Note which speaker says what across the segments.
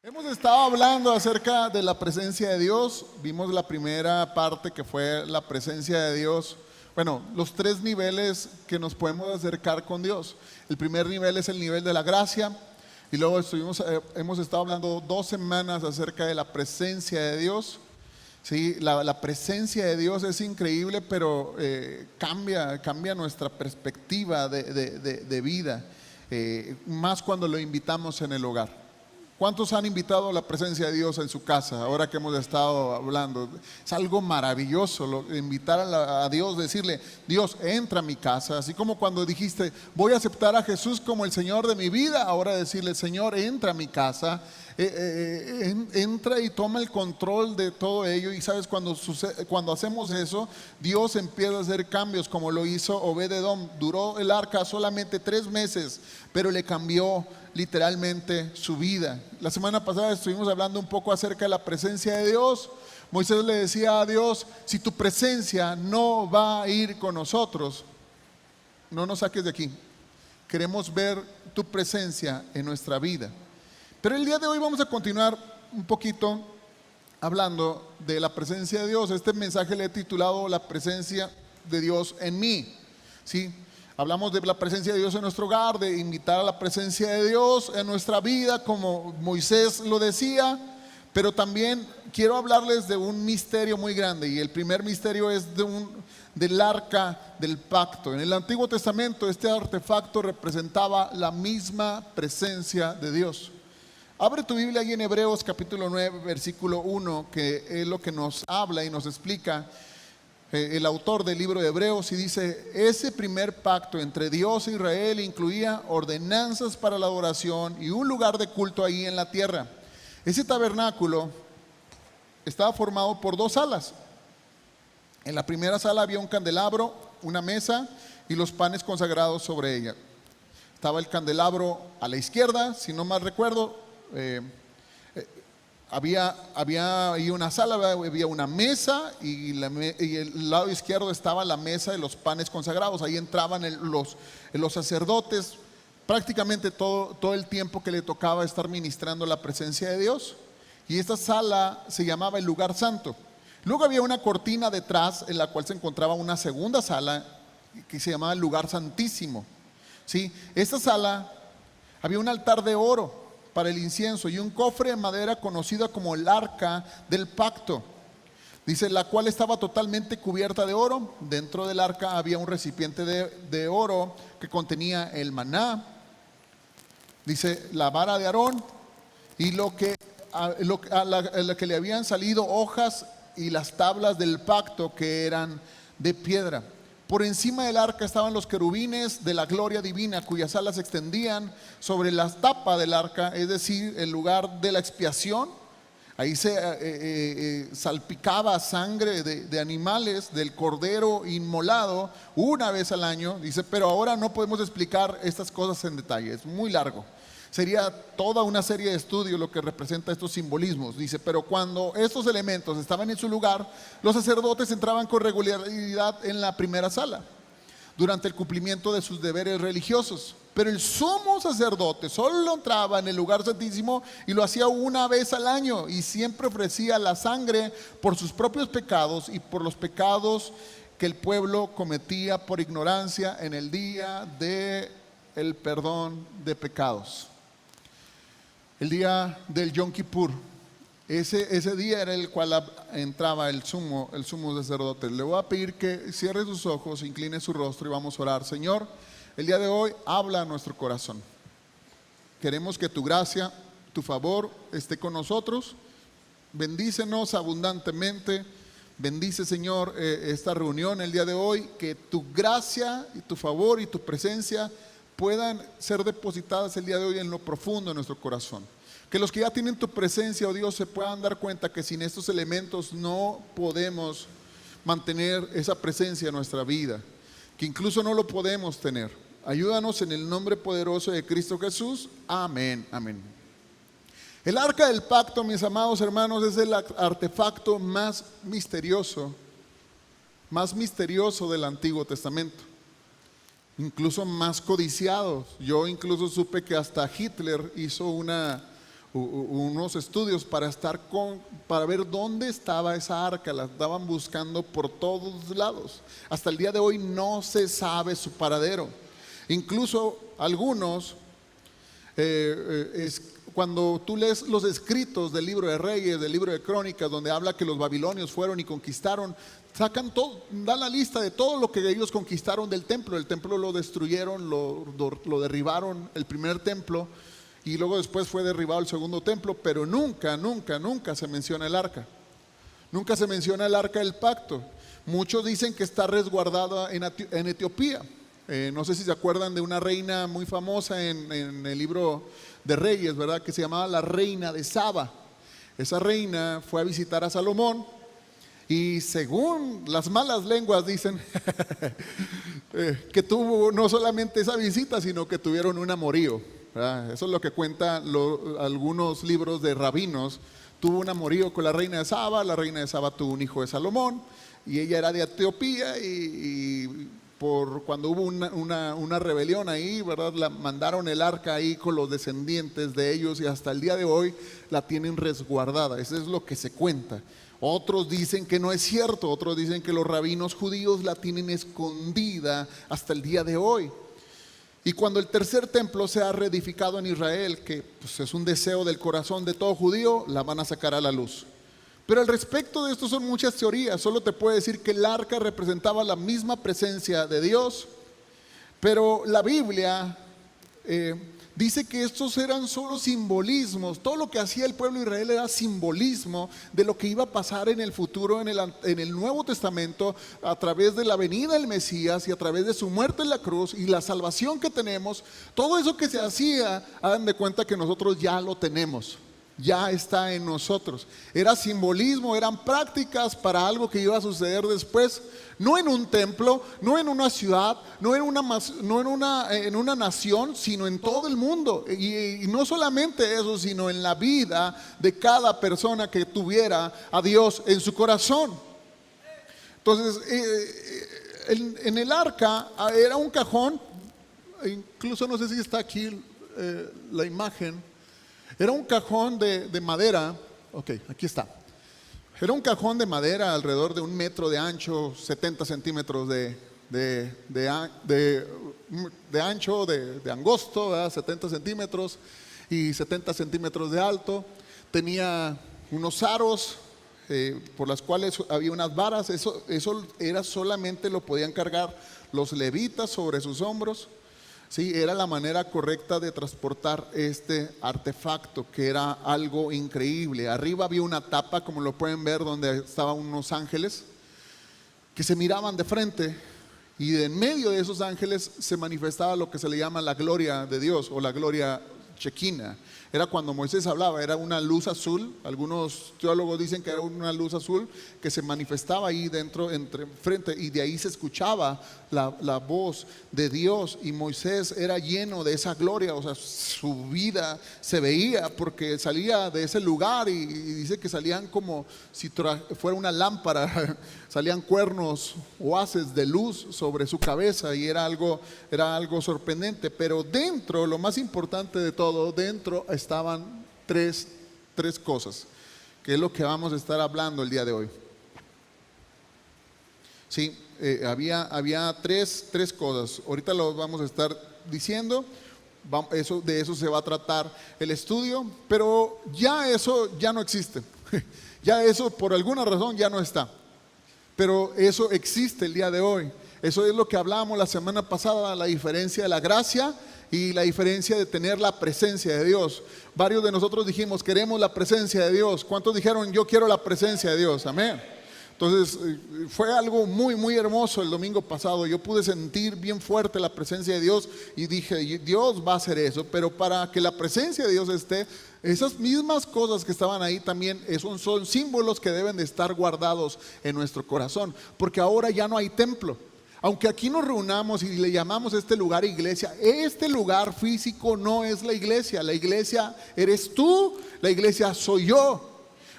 Speaker 1: Hemos estado hablando acerca de la presencia de Dios. Vimos la primera parte que fue la presencia de Dios. Bueno, los tres niveles que nos podemos acercar con Dios. El primer nivel es el nivel de la gracia. Y luego hemos estado hablando 2 semanas acerca de la presencia de Dios. Sí, la presencia de Dios es increíble, pero cambia nuestra perspectiva de vida. Más cuando lo invitamos en el hogar. ¿Cuántos han invitado a la presencia de Dios en su casa ahora que hemos estado hablando? Es algo maravilloso invitar a Dios, decirle: Dios, entra a mi casa. Así como cuando dijiste: voy a aceptar a Jesús como el Señor de mi vida, ahora decirle: Señor, entra a mi casa. Entra y toma el control de todo ello. Y sabes, cuando hacemos eso, Dios empieza a hacer cambios, como lo hizo Obed-edom. Duró el arca solamente 3 meses, pero le cambió literalmente su vida. La semana pasada estuvimos hablando un poco acerca de la presencia de Dios. Moisés le decía a Dios: si tu presencia no va a ir con nosotros, no nos saques de aquí. Queremos ver tu presencia en nuestra vida. Pero el día de hoy vamos a continuar un poquito hablando de la presencia de Dios. Este mensaje le he titulado La presencia de Dios en mí. ¿Sí? Hablamos de la presencia de Dios en nuestro hogar, de invitar a la presencia de Dios en nuestra vida, como Moisés lo decía. Pero también quiero hablarles de un misterio muy grande. Y el primer misterio es del arca del pacto. En el Antiguo Testamento este artefacto representaba la misma presencia de Dios. Abre tu Biblia ahí en Hebreos capítulo 9, versículo 1, que es lo que nos habla y nos explica el autor del libro de Hebreos, y dice: ese primer pacto entre Dios e Israel incluía ordenanzas para la adoración y un lugar de culto ahí en la tierra. Ese tabernáculo estaba formado por 2 salas. En la primera sala había un candelabro, una mesa y los panes consagrados sobre ella. Estaba el candelabro a la izquierda, si no mal recuerdo. Había ahí una sala, había una mesa y el lado izquierdo estaba la mesa de los panes consagrados. Ahí entraban los sacerdotes prácticamente todo el tiempo que le tocaba estar ministrando la presencia de Dios. Y esta sala se llamaba el lugar santo. Luego había una cortina detrás en la cual se encontraba una segunda sala que se llamaba el lugar santísimo. ¿Sí? Esta sala había un altar de oro para el incienso y un cofre de madera conocida como el arca del pacto. Dice, la cual estaba totalmente cubierta de oro. Dentro del arca había un recipiente de oro que contenía el maná. Dice, la vara de Aarón y a la que le habían salido hojas, y las tablas del pacto que eran de piedra. Por encima del arca estaban los querubines de la gloria divina, cuyas alas se extendían sobre la tapa del arca, es decir, el lugar de la expiación. Ahí se salpicaba sangre de animales, del cordero inmolado una vez al año. Dice, pero ahora no podemos explicar estas cosas en detalle, es muy largo. Sería toda una serie de estudios lo que representa estos simbolismos. Dice, pero cuando estos elementos estaban en su lugar, los sacerdotes entraban con regularidad en la primera sala durante el cumplimiento de sus deberes religiosos. Pero el sumo sacerdote solo entraba en el lugar santísimo y lo hacía una vez al año, y siempre ofrecía la sangre por sus propios pecados y por los pecados que el pueblo cometía por ignorancia en el día del perdón de pecados. El día del Yom Kippur, ese día era el cual entraba el sumo sacerdote. Le voy a pedir que cierre sus ojos, incline su rostro y vamos a orar. Señor, el día de hoy habla a nuestro corazón. Queremos que tu gracia, tu favor esté con nosotros. Bendícenos abundantemente. Bendice, Señor, esta reunión el día de hoy. Que tu gracia y tu favor y tu presencia puedan ser depositadas el día de hoy en lo profundo de nuestro corazón. Que los que ya tienen tu presencia, oh Dios, se puedan dar cuenta que sin estos elementos no podemos mantener esa presencia en nuestra vida, que incluso no lo podemos tener. Ayúdanos en el nombre poderoso de Cristo Jesús. Amén, amén. El arca del pacto, mis amados hermanos, es el artefacto más misterioso del Antiguo Testamento. Incluso más codiciados. Yo incluso supe que hasta Hitler hizo una unos estudios para ver dónde estaba esa arca. La estaban buscando por todos lados. Hasta el día de hoy no se sabe su paradero. Incluso algunos, cuando tú lees los escritos del libro de Reyes, del libro de Crónicas, donde habla que los babilonios fueron y conquistaron, sacan todo, dan la lista de todo lo que ellos conquistaron del templo. El templo lo destruyeron, lo derribaron, el primer templo, y luego después fue derribado el segundo templo, pero nunca se menciona el arca. Nunca se menciona el arca del pacto. Muchos dicen que está resguardada en Etiopía. No sé si se acuerdan de una reina muy famosa en el libro de Reyes, ¿verdad? Que se llamaba la reina de Saba. Esa reina fue a visitar a Salomón y según las malas lenguas dicen que tuvo no solamente esa visita, sino que tuvieron un amorío, ¿verdad? Eso es lo que cuentan algunos libros de rabinos. Tuvo un amorío con la reina de Saba tuvo un hijo de Salomón y ella era de Etiopía y por cuando hubo una rebelión ahí, ¿verdad? Mandaron el arca ahí con los descendientes de ellos y hasta el día de hoy la tienen resguardada. Eso es lo que se cuenta. Otros dicen que no es cierto, otros dicen que los rabinos judíos la tienen escondida hasta el día de hoy. Y cuando el tercer templo sea reedificado en Israel, que pues, es un deseo del corazón de todo judío, la van a sacar a la luz. Pero al respecto de esto son muchas teorías. Solo te puedo decir que el arca representaba la misma presencia de Dios, pero la Biblia dice que estos eran solo simbolismos. Todo lo que hacía el pueblo de Israel era simbolismo de lo que iba a pasar en el futuro, en el Nuevo Testamento, a través de la venida del Mesías y a través de su muerte en la cruz y la salvación que tenemos. Todo eso que se hacía, hagan de cuenta que nosotros ya lo tenemos. Ya está en nosotros. Era simbolismo, eran prácticas para algo que iba a suceder después. No en un templo, no en una ciudad, no en una nación, sino en todo el mundo. Y no solamente eso, sino en la vida de cada persona que tuviera a Dios en su corazón. Entonces, en el arca era un cajón, incluso no sé si está aquí la imagen. Era un cajón de madera, ok, aquí está. Era un cajón de madera alrededor de 1 metro de ancho, 70 centímetros de ancho, de angosto, ¿verdad? 70 centímetros y 70 centímetros de alto. Tenía unos aros por las cuales había unas varas. Eso era solamente lo podían cargar los levitas sobre sus hombros. Sí, era la manera correcta de transportar este artefacto, que era algo increíble. Arriba había una tapa, como lo pueden ver, donde estaban unos ángeles que se miraban de frente, y en medio de esos ángeles se manifestaba lo que se le llama la gloria de Dios o la gloria Shekinah. Era cuando Moisés hablaba, era una luz azul. Algunos teólogos dicen que era una luz azul que se manifestaba ahí dentro, entre frente, y de ahí se escuchaba la voz de Dios, y Moisés era lleno de esa gloria. O sea, su vida se veía porque salía de ese lugar y dice que salían como si fuera una lámpara, salían cuernos o haces de luz sobre su cabeza, y era algo sorprendente. Pero dentro, lo más importante de todo, dentro estaban tres cosas, que es lo que vamos a estar hablando el día de hoy. Sí, había tres cosas. Ahorita lo vamos a estar diciendo. De eso se va a tratar el estudio, pero ya eso ya no existe. Ya eso por alguna razón ya no está. Pero eso existe el día de hoy. Eso es lo que hablábamos la semana pasada, la diferencia de la gracia y la diferencia de tener la presencia de Dios. Varios de nosotros dijimos, queremos la presencia de Dios. ¿Cuántos dijeron, yo quiero la presencia de Dios? Amén. Entonces fue algo muy, muy hermoso el domingo pasado. Yo pude sentir bien fuerte la presencia de Dios y dije, Dios va a hacer eso. Pero para que la presencia de Dios esté, esas mismas cosas que estaban ahí también son símbolos que deben de estar guardados en nuestro corazón. Porque ahora ya no hay templo. Aunque aquí nos reunamos y le llamamos a este lugar iglesia, este lugar físico no es la iglesia. La iglesia eres tú, la iglesia soy yo.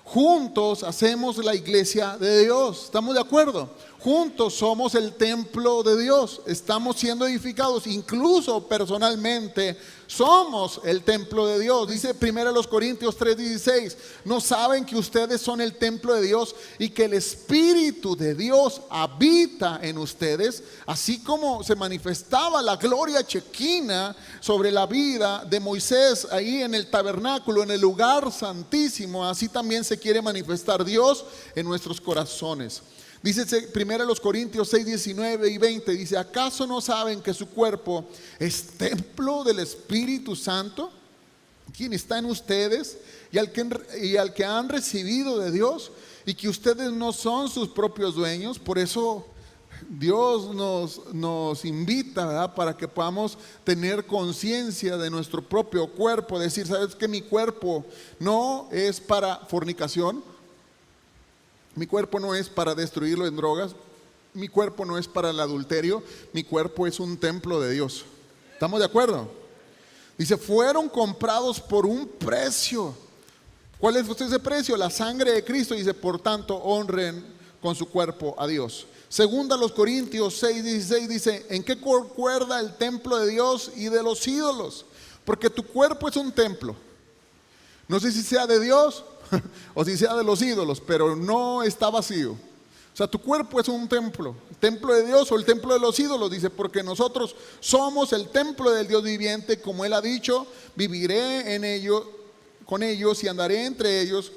Speaker 1: Juntos hacemos la iglesia de Dios. ¿Estamos de acuerdo? juntos somos el templo de Dios, estamos siendo edificados, incluso personalmente somos el templo de Dios. Dice 1 Corintios 3:16, ¿no saben que ustedes son el templo de Dios y que el Espíritu de Dios habita en ustedes? Así como se manifestaba la gloria chequina sobre la vida de Moisés ahí en el tabernáculo, en el lugar santísimo, así también se quiere manifestar Dios en nuestros corazones. Dice 1 Corintios 6, 19 y 20, dice, ¿acaso no saben que su cuerpo es templo del Espíritu Santo, quien está en ustedes y al que han recibido de Dios, y que ustedes no son sus propios dueños? Por eso Dios nos invita, ¿verdad?, para que podamos tener conciencia de nuestro propio cuerpo, decir, ¿sabes que mi cuerpo no es para fornicación? Mi cuerpo no es para destruirlo en drogas. Mi cuerpo no es para el adulterio. Mi cuerpo es un templo de Dios. ¿Estamos de acuerdo? Dice, fueron comprados por un precio. ¿Cuál es ese precio? La sangre de Cristo. Dice, por tanto, honren con su cuerpo a Dios. Segunda los Corintios 6, 16 dice, ¿en qué concuerda el templo de Dios y de los ídolos? Porque tu cuerpo es un templo. No sé si sea de Dios o si sea de los ídolos, pero no está vacío. O sea, tu cuerpo es un templo, el templo de Dios o el templo de los ídolos. Dice, porque nosotros somos el templo del Dios viviente, como Él ha dicho, viviré en ellos, con ellos y andaré entre ellos.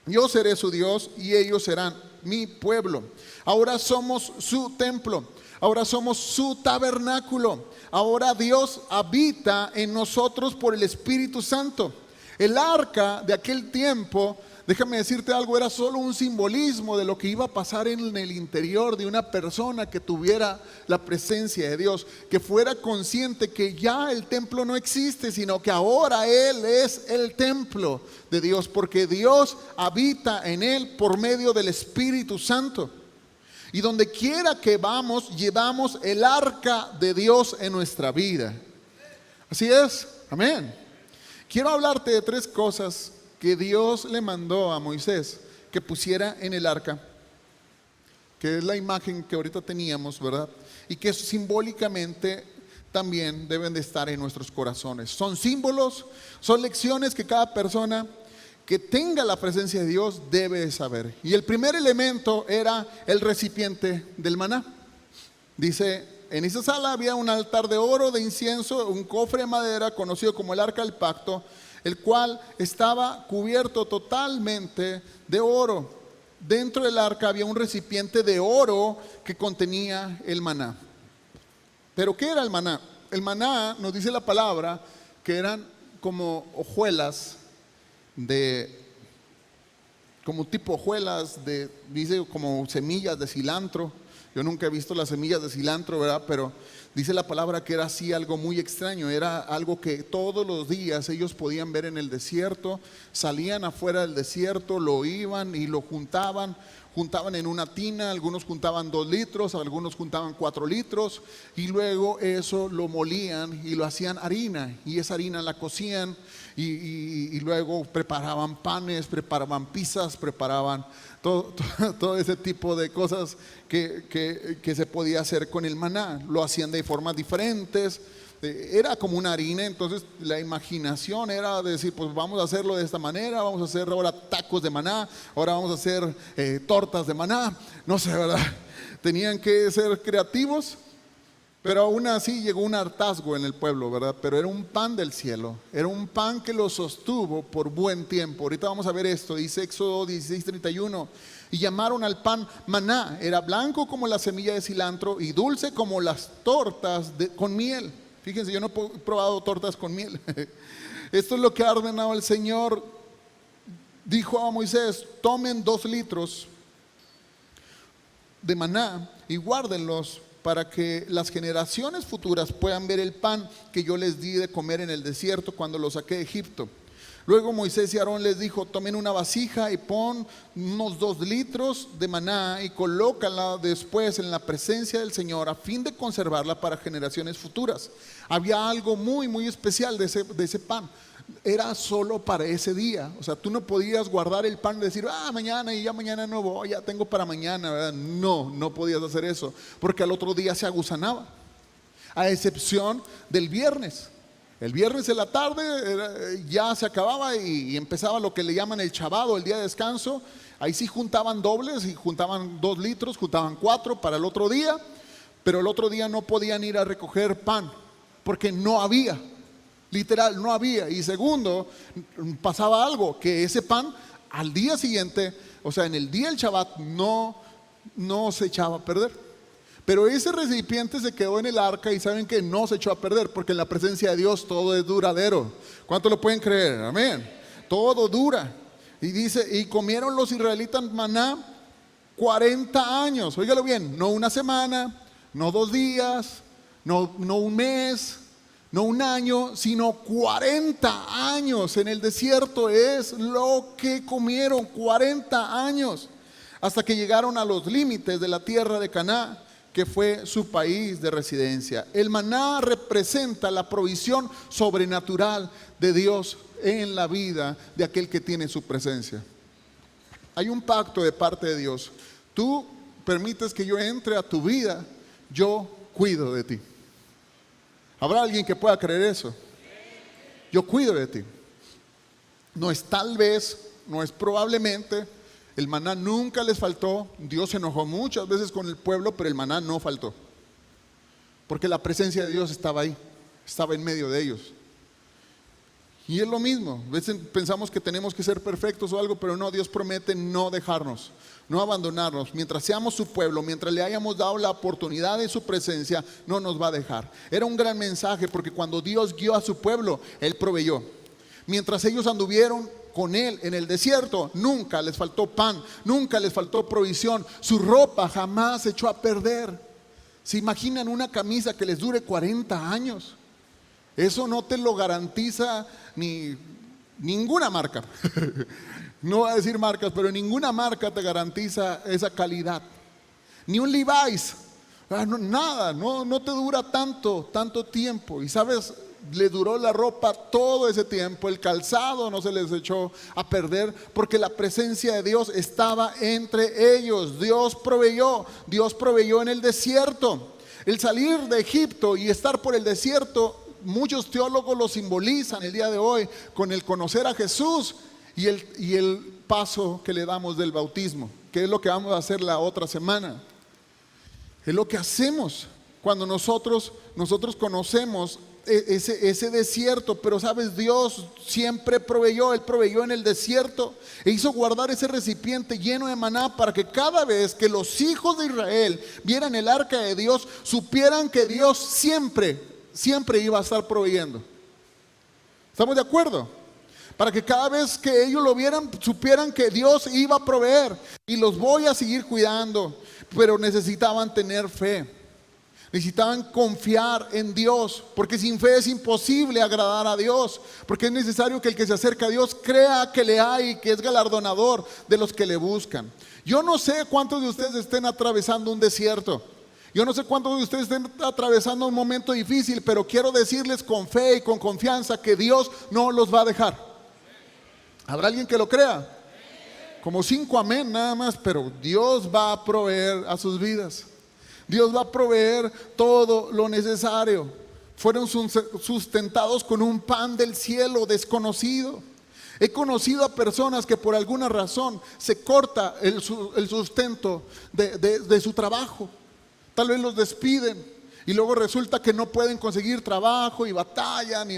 Speaker 1: Yo seré su Dios y ellos serán mi pueblo. Ahora somos su templo, ahora somos su tabernáculo. Ahora Dios habita en nosotros por el Espíritu Santo. El arca de aquel tiempo, déjame decirte algo, era solo un simbolismo de lo que iba a pasar en el interior de una persona que tuviera la presencia de Dios, que fuera consciente que ya el templo no existe, sino que ahora Él es el templo de Dios, porque Dios habita en Él por medio del Espíritu Santo. Y donde quiera que vamos, llevamos el arca de Dios en nuestra vida. Así es, amén. Quiero hablarte de 3 cosas que Dios le mandó a Moisés que pusiera en el arca, que es la imagen que ahorita teníamos, ¿verdad? Y que simbólicamente también deben de estar en nuestros corazones. Son símbolos, son lecciones que cada persona que tenga la presencia de Dios debe de saber. Y el primer elemento era el recipiente del maná. Dice, en esa sala había un altar de oro, de incienso, un cofre de madera conocido como el arca del pacto, el cual estaba cubierto totalmente de oro. Dentro del arca había un recipiente de oro que contenía el maná. ¿Pero qué era el maná? El maná, nos dice la palabra, que eran como hojuelas como tipo hojuelas dice como semillas de cilantro. Yo nunca he visto las semillas de cilantro, ¿verdad? Pero dice la palabra que era así algo muy extraño. Era algo que todos los días ellos podían ver en el desierto. Salían afuera del desierto, lo iban y lo juntaban en una tina. Algunos juntaban 2 litros, algunos juntaban 4 litros. Y luego eso lo molían y lo hacían harina. Y esa harina la cocían y luego preparaban panes, preparaban pizzas, preparaban todo ese tipo de cosas que se podía hacer con el maná. Lo hacían de formas diferentes. Era como una harina, entonces la imaginación era decir, pues vamos a hacerlo de esta manera, vamos a hacer ahora tacos de maná, ahora vamos a hacer tortas de maná, no sé, ¿verdad? Tenían que ser creativos, pero aún así llegó un hartazgo en el pueblo, ¿verdad? Pero era un pan del cielo, era un pan que lo sostuvo por buen tiempo. Ahorita vamos a ver esto, dice Éxodo 16:31, y llamaron al pan maná, era blanco como la semilla de cilantro y dulce como las tortas con miel. Fíjense, yo no he probado tortas con miel. Esto es lo que ha ordenado el Señor. Dijo a Moisés, tomen 2 litros de maná y guárdenlos para que las generaciones futuras puedan ver el pan que yo les di de comer en el desierto cuando los saqué de Egipto. Luego Moisés y Aarón les dijo, tomen una vasija y pon unos 2 litros de maná y colócala después en la presencia del Señor a fin de conservarla para generaciones futuras. Había algo muy, muy especial de ese pan. era solo para ese día. O sea, tú no podías guardar el pan y decir, mañana, y ya mañana no voy, ya tengo para mañana, ¿verdad? No, no podías hacer eso, porque al otro día se agusanaba, a excepción del viernes. El viernes en la tarde ya se acababa y empezaba lo que le llaman el chavado, el día de descanso. Ahí sí juntaban dobles y juntaban 2 litros, juntaban 4 para el otro día, pero el otro día no podían ir a recoger pan porque no había, literal, no había. Y segundo, pasaba algo, que ese pan al día siguiente, o sea, en el día del Shabbat no se echaba a perder. Pero ese recipiente se quedó en el arca y saben que no se echó a perder porque en la presencia de Dios todo es duradero. ¿Cuánto lo pueden creer? Amén. Todo dura. Y dice, y comieron los israelitas maná 40 años. Óigalo bien, no una semana, no 2 días, no un mes, no un año, sino 40 años en el desierto es lo que comieron, 40 años, hasta que llegaron a los límites de la tierra de Canaán, que fue su país de residencia. El maná representa la provisión sobrenatural de Dios en la vida de aquel que tiene su presencia. Hay un pacto de parte de Dios. Tú permites que yo entre a tu vida, yo cuido de ti. ¿Habrá alguien que pueda creer eso? Yo cuido de ti. No es tal vez, no es probablemente. El maná nunca les faltó. Dios se enojó muchas veces con el pueblo, pero el maná no faltó. Porque la presencia de Dios estaba ahí, estaba en medio de ellos. Y es lo mismo. A veces pensamos que tenemos que ser perfectos o algo, pero no, Dios promete no dejarnos, no abandonarnos. Mientras seamos su pueblo, mientras le hayamos dado la oportunidad de su presencia, no nos va a dejar. Era un gran mensaje porque cuando Dios guió a su pueblo, Él proveyó. Mientras ellos anduvieron con Él en el desierto, nunca les faltó pan, nunca les faltó provisión. Su ropa jamás se echó a perder. ¿Se imaginan una camisa que les dure 40 años? Eso no te lo garantiza ninguna marca. No voy a decir marcas, pero ninguna marca te garantiza esa calidad. Ni un Levi's, nada, no te dura tanto tiempo. Y sabes, le duró la ropa todo ese tiempo, el calzado no se les echó a perder porque la presencia de Dios estaba entre ellos. Dios proveyó en el desierto. El salir de Egipto y estar por el desierto, muchos teólogos lo simbolizan el día de hoy con el conocer a Jesús y el paso que le damos del bautismo, que es lo que vamos a hacer la otra semana. Es lo que hacemos cuando nosotros conocemos ese desierto. Pero sabes, Dios siempre proveyó. Él proveyó en el desierto e hizo guardar ese recipiente lleno de maná para que cada vez que los hijos de Israel vieran el arca de Dios, supieran que Dios siempre iba a estar proveyendo. ¿Estamos de acuerdo? Para que cada vez que ellos lo vieran, supieran que Dios iba a proveer y los voy a seguir cuidando. Pero necesitaban tener fe, necesitaban confiar en Dios, porque sin fe es imposible agradar a Dios, porque es necesario que el que se acerca a Dios crea que le hay, que es galardonador de los que le buscan. Yo no sé cuántos de ustedes estén atravesando un desierto. Yo no sé cuántos de ustedes estén atravesando un momento difícil, pero quiero decirles con fe y con confianza que Dios no los va a dejar. ¿Habrá alguien que lo crea? Como 5 amén nada más, pero Dios va a proveer a sus vidas. Dios va a proveer todo lo necesario. Fueron sustentados con un pan del cielo desconocido. He conocido a personas que por alguna razón se corta el sustento de su trabajo. Tal vez los despiden y luego resulta que no pueden conseguir trabajo y batallan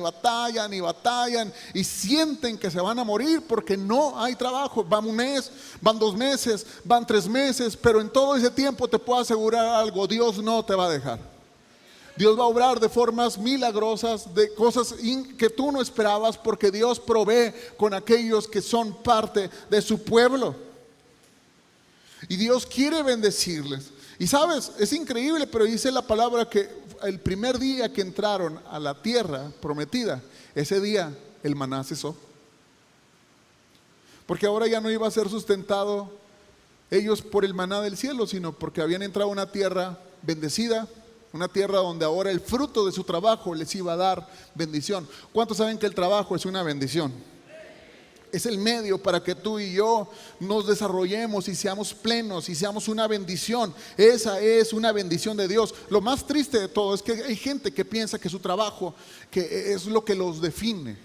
Speaker 1: y sienten que se van a morir porque no hay trabajo. Van 1 mes, van 2 meses, van 3 meses, pero en todo ese tiempo te puedo asegurar algo: Dios no te va a dejar. Dios va a obrar de formas milagrosas, de cosas que tú no esperabas, porque Dios provee con aquellos que son parte de su pueblo. Y Dios quiere bendecirles. Y sabes, es increíble, pero dice la palabra que el primer día que entraron a la tierra prometida, ese día el maná cesó. Porque ahora ya no iba a ser sustentado ellos por el maná del cielo, sino porque habían entrado a una tierra bendecida, Una tierra donde ahora el fruto de su trabajo les iba a dar bendición. ¿Cuántos saben que el trabajo es una bendición? Es el medio para que tú y yo nos desarrollemos y seamos plenos y seamos una bendición. Esa es una bendición de Dios. Lo más triste de todo es que hay gente que piensa que su trabajo que es lo que los define.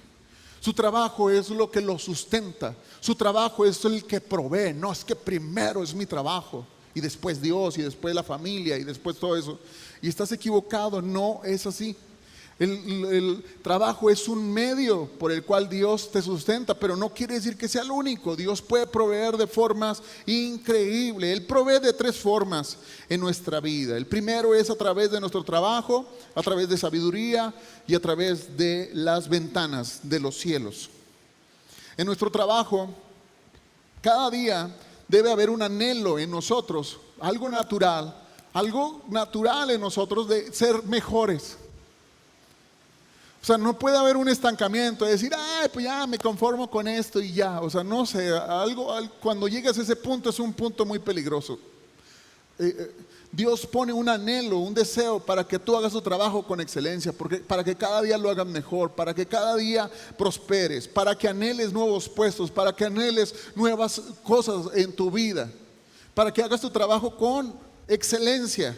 Speaker 1: Su trabajo es lo que los sustenta. Su trabajo es el que provee. No, es que primero es mi trabajo y después Dios y después la familia y después todo eso. Y estás equivocado, no es así. El trabajo es un medio por el cual Dios te sustenta, pero no quiere decir que sea el único. Dios puede proveer de formas increíbles. Él provee de 3 formas en nuestra vida. El primero es a través de nuestro trabajo, a través de sabiduría y a través de las ventanas de los cielos. En nuestro trabajo, cada día debe haber un anhelo en nosotros, algo natural en nosotros de ser mejores. O sea, no puede haber un estancamiento de decir, ay, pues ya me conformo con esto y ya. O sea, no sé, cuando llegas a ese punto es un punto muy peligroso. Dios pone un anhelo, un deseo para que tú hagas tu trabajo con excelencia, para que cada día lo hagas mejor, para que cada día prosperes, para que anheles nuevos puestos, para que anheles nuevas cosas en tu vida, para que hagas tu trabajo con excelencia.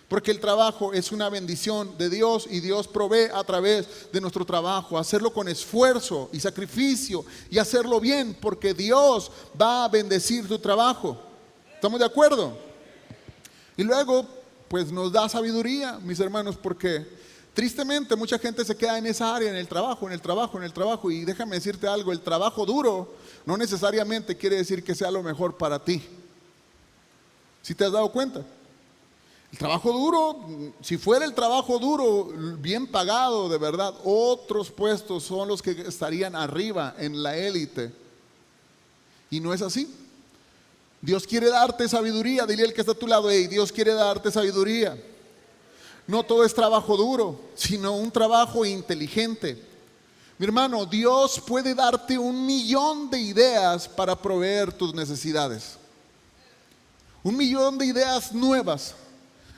Speaker 1: Porque el trabajo es una bendición de Dios y Dios provee a través de nuestro trabajo, hacerlo con esfuerzo y sacrificio y hacerlo bien, porque Dios va a bendecir tu trabajo. ¿Estamos de acuerdo? Y luego, pues nos da sabiduría, mis hermanos, porque tristemente mucha gente se queda en esa área, en el trabajo. Y déjame decirte algo, el trabajo duro no necesariamente quiere decir que sea lo mejor para ti. ¿Sí te has dado cuenta? El trabajo duro, si fuera el trabajo duro, bien pagado de verdad, otros puestos son los que estarían arriba en la élite. Y no es así. Dios quiere darte sabiduría. Dile al que está a tu lado, hey, Dios quiere darte sabiduría. No todo es trabajo duro, sino un trabajo inteligente. Mi hermano, Dios puede darte 1.000.000 de ideas para proveer tus necesidades. 1.000.000 de ideas nuevas.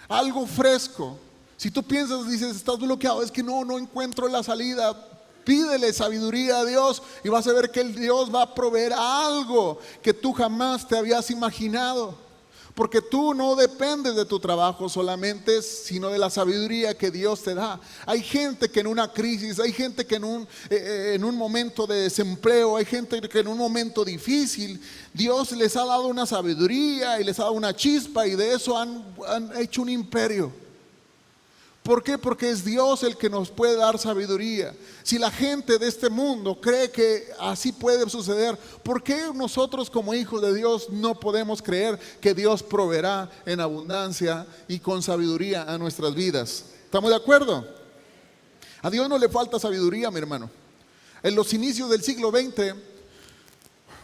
Speaker 1: Algo fresco. Si tú piensas, dices, estás bloqueado, es que no encuentro la salida. Pídele sabiduría a Dios y vas a ver que el Dios va a proveer algo que tú jamás te habías imaginado. Porque tú no dependes de tu trabajo solamente, sino de la sabiduría que Dios te da. Hay gente que en una crisis, hay gente que en un momento de desempleo, hay gente que en un momento difícil, Dios les ha dado una sabiduría y les ha dado una chispa y de eso han hecho un imperio. ¿Por qué? Porque es Dios el que nos puede dar sabiduría. Si la gente de este mundo cree que así puede suceder, ¿por qué nosotros como hijos de Dios no podemos creer que Dios proveerá en abundancia y con sabiduría a nuestras vidas? ¿Estamos de acuerdo? A Dios no le falta sabiduría, mi hermano. En los inicios del siglo XX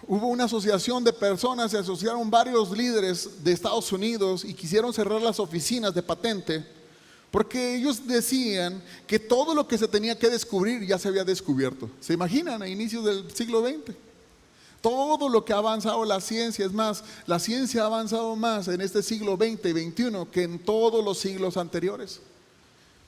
Speaker 1: hubo una asociación de personas, se asociaron varios líderes de Estados Unidos y quisieron cerrar las oficinas de patente. Porque ellos decían que todo lo que se tenía que descubrir ya se había descubierto. ¿Se imaginan a inicios del siglo XX? Todo lo que ha avanzado la ciencia, es más, la ciencia ha avanzado más en este siglo XX y XXI que en todos los siglos anteriores.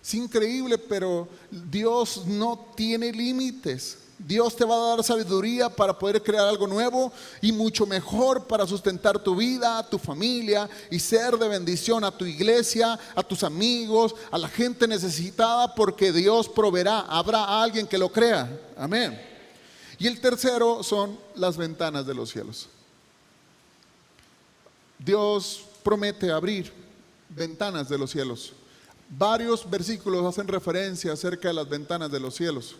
Speaker 1: Es increíble, pero Dios no tiene límites. Dios te va a dar sabiduría para poder crear algo nuevo y mucho mejor para sustentar tu vida, a tu familia y ser de bendición a tu iglesia, a tus amigos, a la gente necesitada, porque Dios proveerá. Habrá alguien que lo crea. Amén. Y el tercero son las ventanas de los cielos. Dios promete abrir ventanas de los cielos. Varios versículos hacen referencia acerca de las ventanas de los cielos.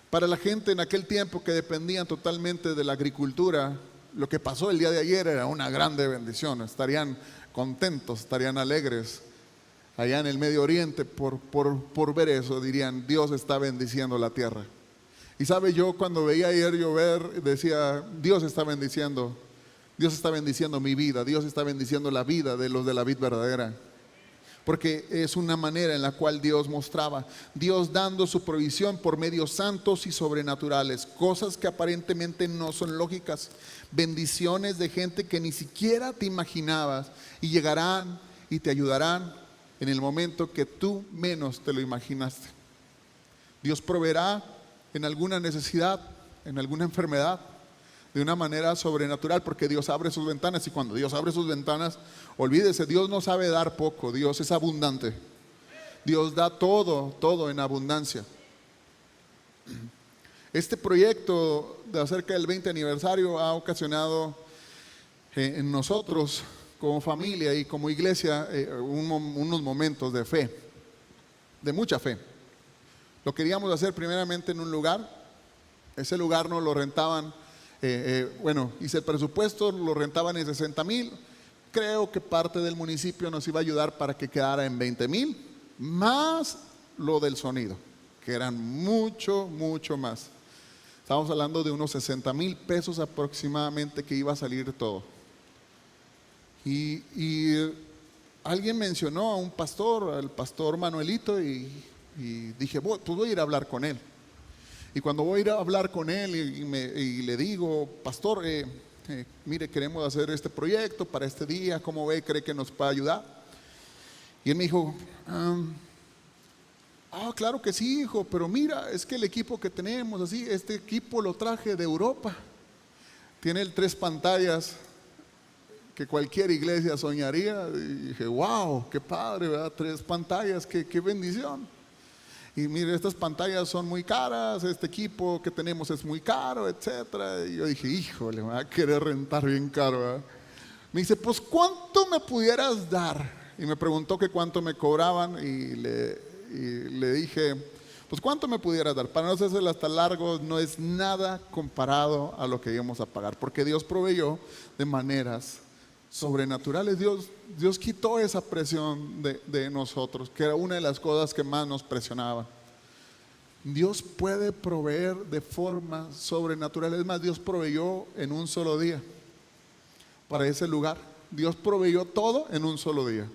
Speaker 1: Para la gente en aquel tiempo que dependían totalmente de la agricultura, lo que pasó el día de ayer era una grande bendición. Estarían contentos, estarían alegres allá en el Medio Oriente por ver eso. Dirían, Dios está bendiciendo la tierra. Y sabe, yo cuando veía ayer llover decía, Dios está bendiciendo mi vida, Dios está bendiciendo la vida de los de la vid verdadera. Porque es una manera en la cual Dios mostraba, Dios dando su provisión por medios santos y sobrenaturales, cosas que aparentemente no son lógicas, bendiciones de gente que ni siquiera te imaginabas y llegarán y te ayudarán en el momento que tú menos te lo imaginaste. Dios proveerá en alguna necesidad, en alguna enfermedad, de una manera sobrenatural, porque Dios abre sus ventanas. Y cuando Dios abre sus ventanas, olvídese, Dios no sabe dar poco, Dios es abundante. Dios da todo, todo en abundancia. Este proyecto de acerca del 20 aniversario ha ocasionado en nosotros como familia y como iglesia unos momentos de fe, de mucha fe. Lo queríamos hacer primeramente en un lugar. Ese lugar nos lo rentaban, hice el presupuesto, lo rentaban en 60,000. Creo que parte del municipio nos iba a ayudar para que quedara en 20,000, más lo del sonido, que eran mucho, mucho más. Estamos hablando de unos 60,000 pesos aproximadamente que iba a salir todo. Y alguien mencionó a un pastor, al pastor Manuelito, y dije, pues voy a ir a hablar con él. Y cuando voy a ir a hablar con él y le digo, pastor, mire, queremos hacer este proyecto para este día, ¿cómo ve? ¿Cree que nos puede ayudar? Y él me dijo, claro que sí, hijo, pero mira, es que el equipo que tenemos, así, este equipo lo traje de Europa. Tiene 3 pantallas que cualquier iglesia soñaría. Y dije, wow, qué padre, ¿verdad? 3 pantallas, qué bendición. Y mire, estas pantallas son muy caras, este equipo que tenemos es muy caro, etcétera. Y yo dije, híjole, me va a querer rentar bien caro, ¿verdad? Me dice, pues ¿cuánto me pudieras dar? Y me preguntó que cuánto me cobraban y le dije, pues ¿cuánto me pudieras dar? Para no hacerse hasta largo, no es nada comparado a lo que íbamos a pagar, porque Dios proveyó de maneras sobrenaturales. Dios quitó esa presión de nosotros, que era una de las cosas que más nos presionaba. Dios puede proveer de forma sobrenatural. Es más, Dios proveyó en un solo día para ese lugar. Dios proveyó todo en un solo día.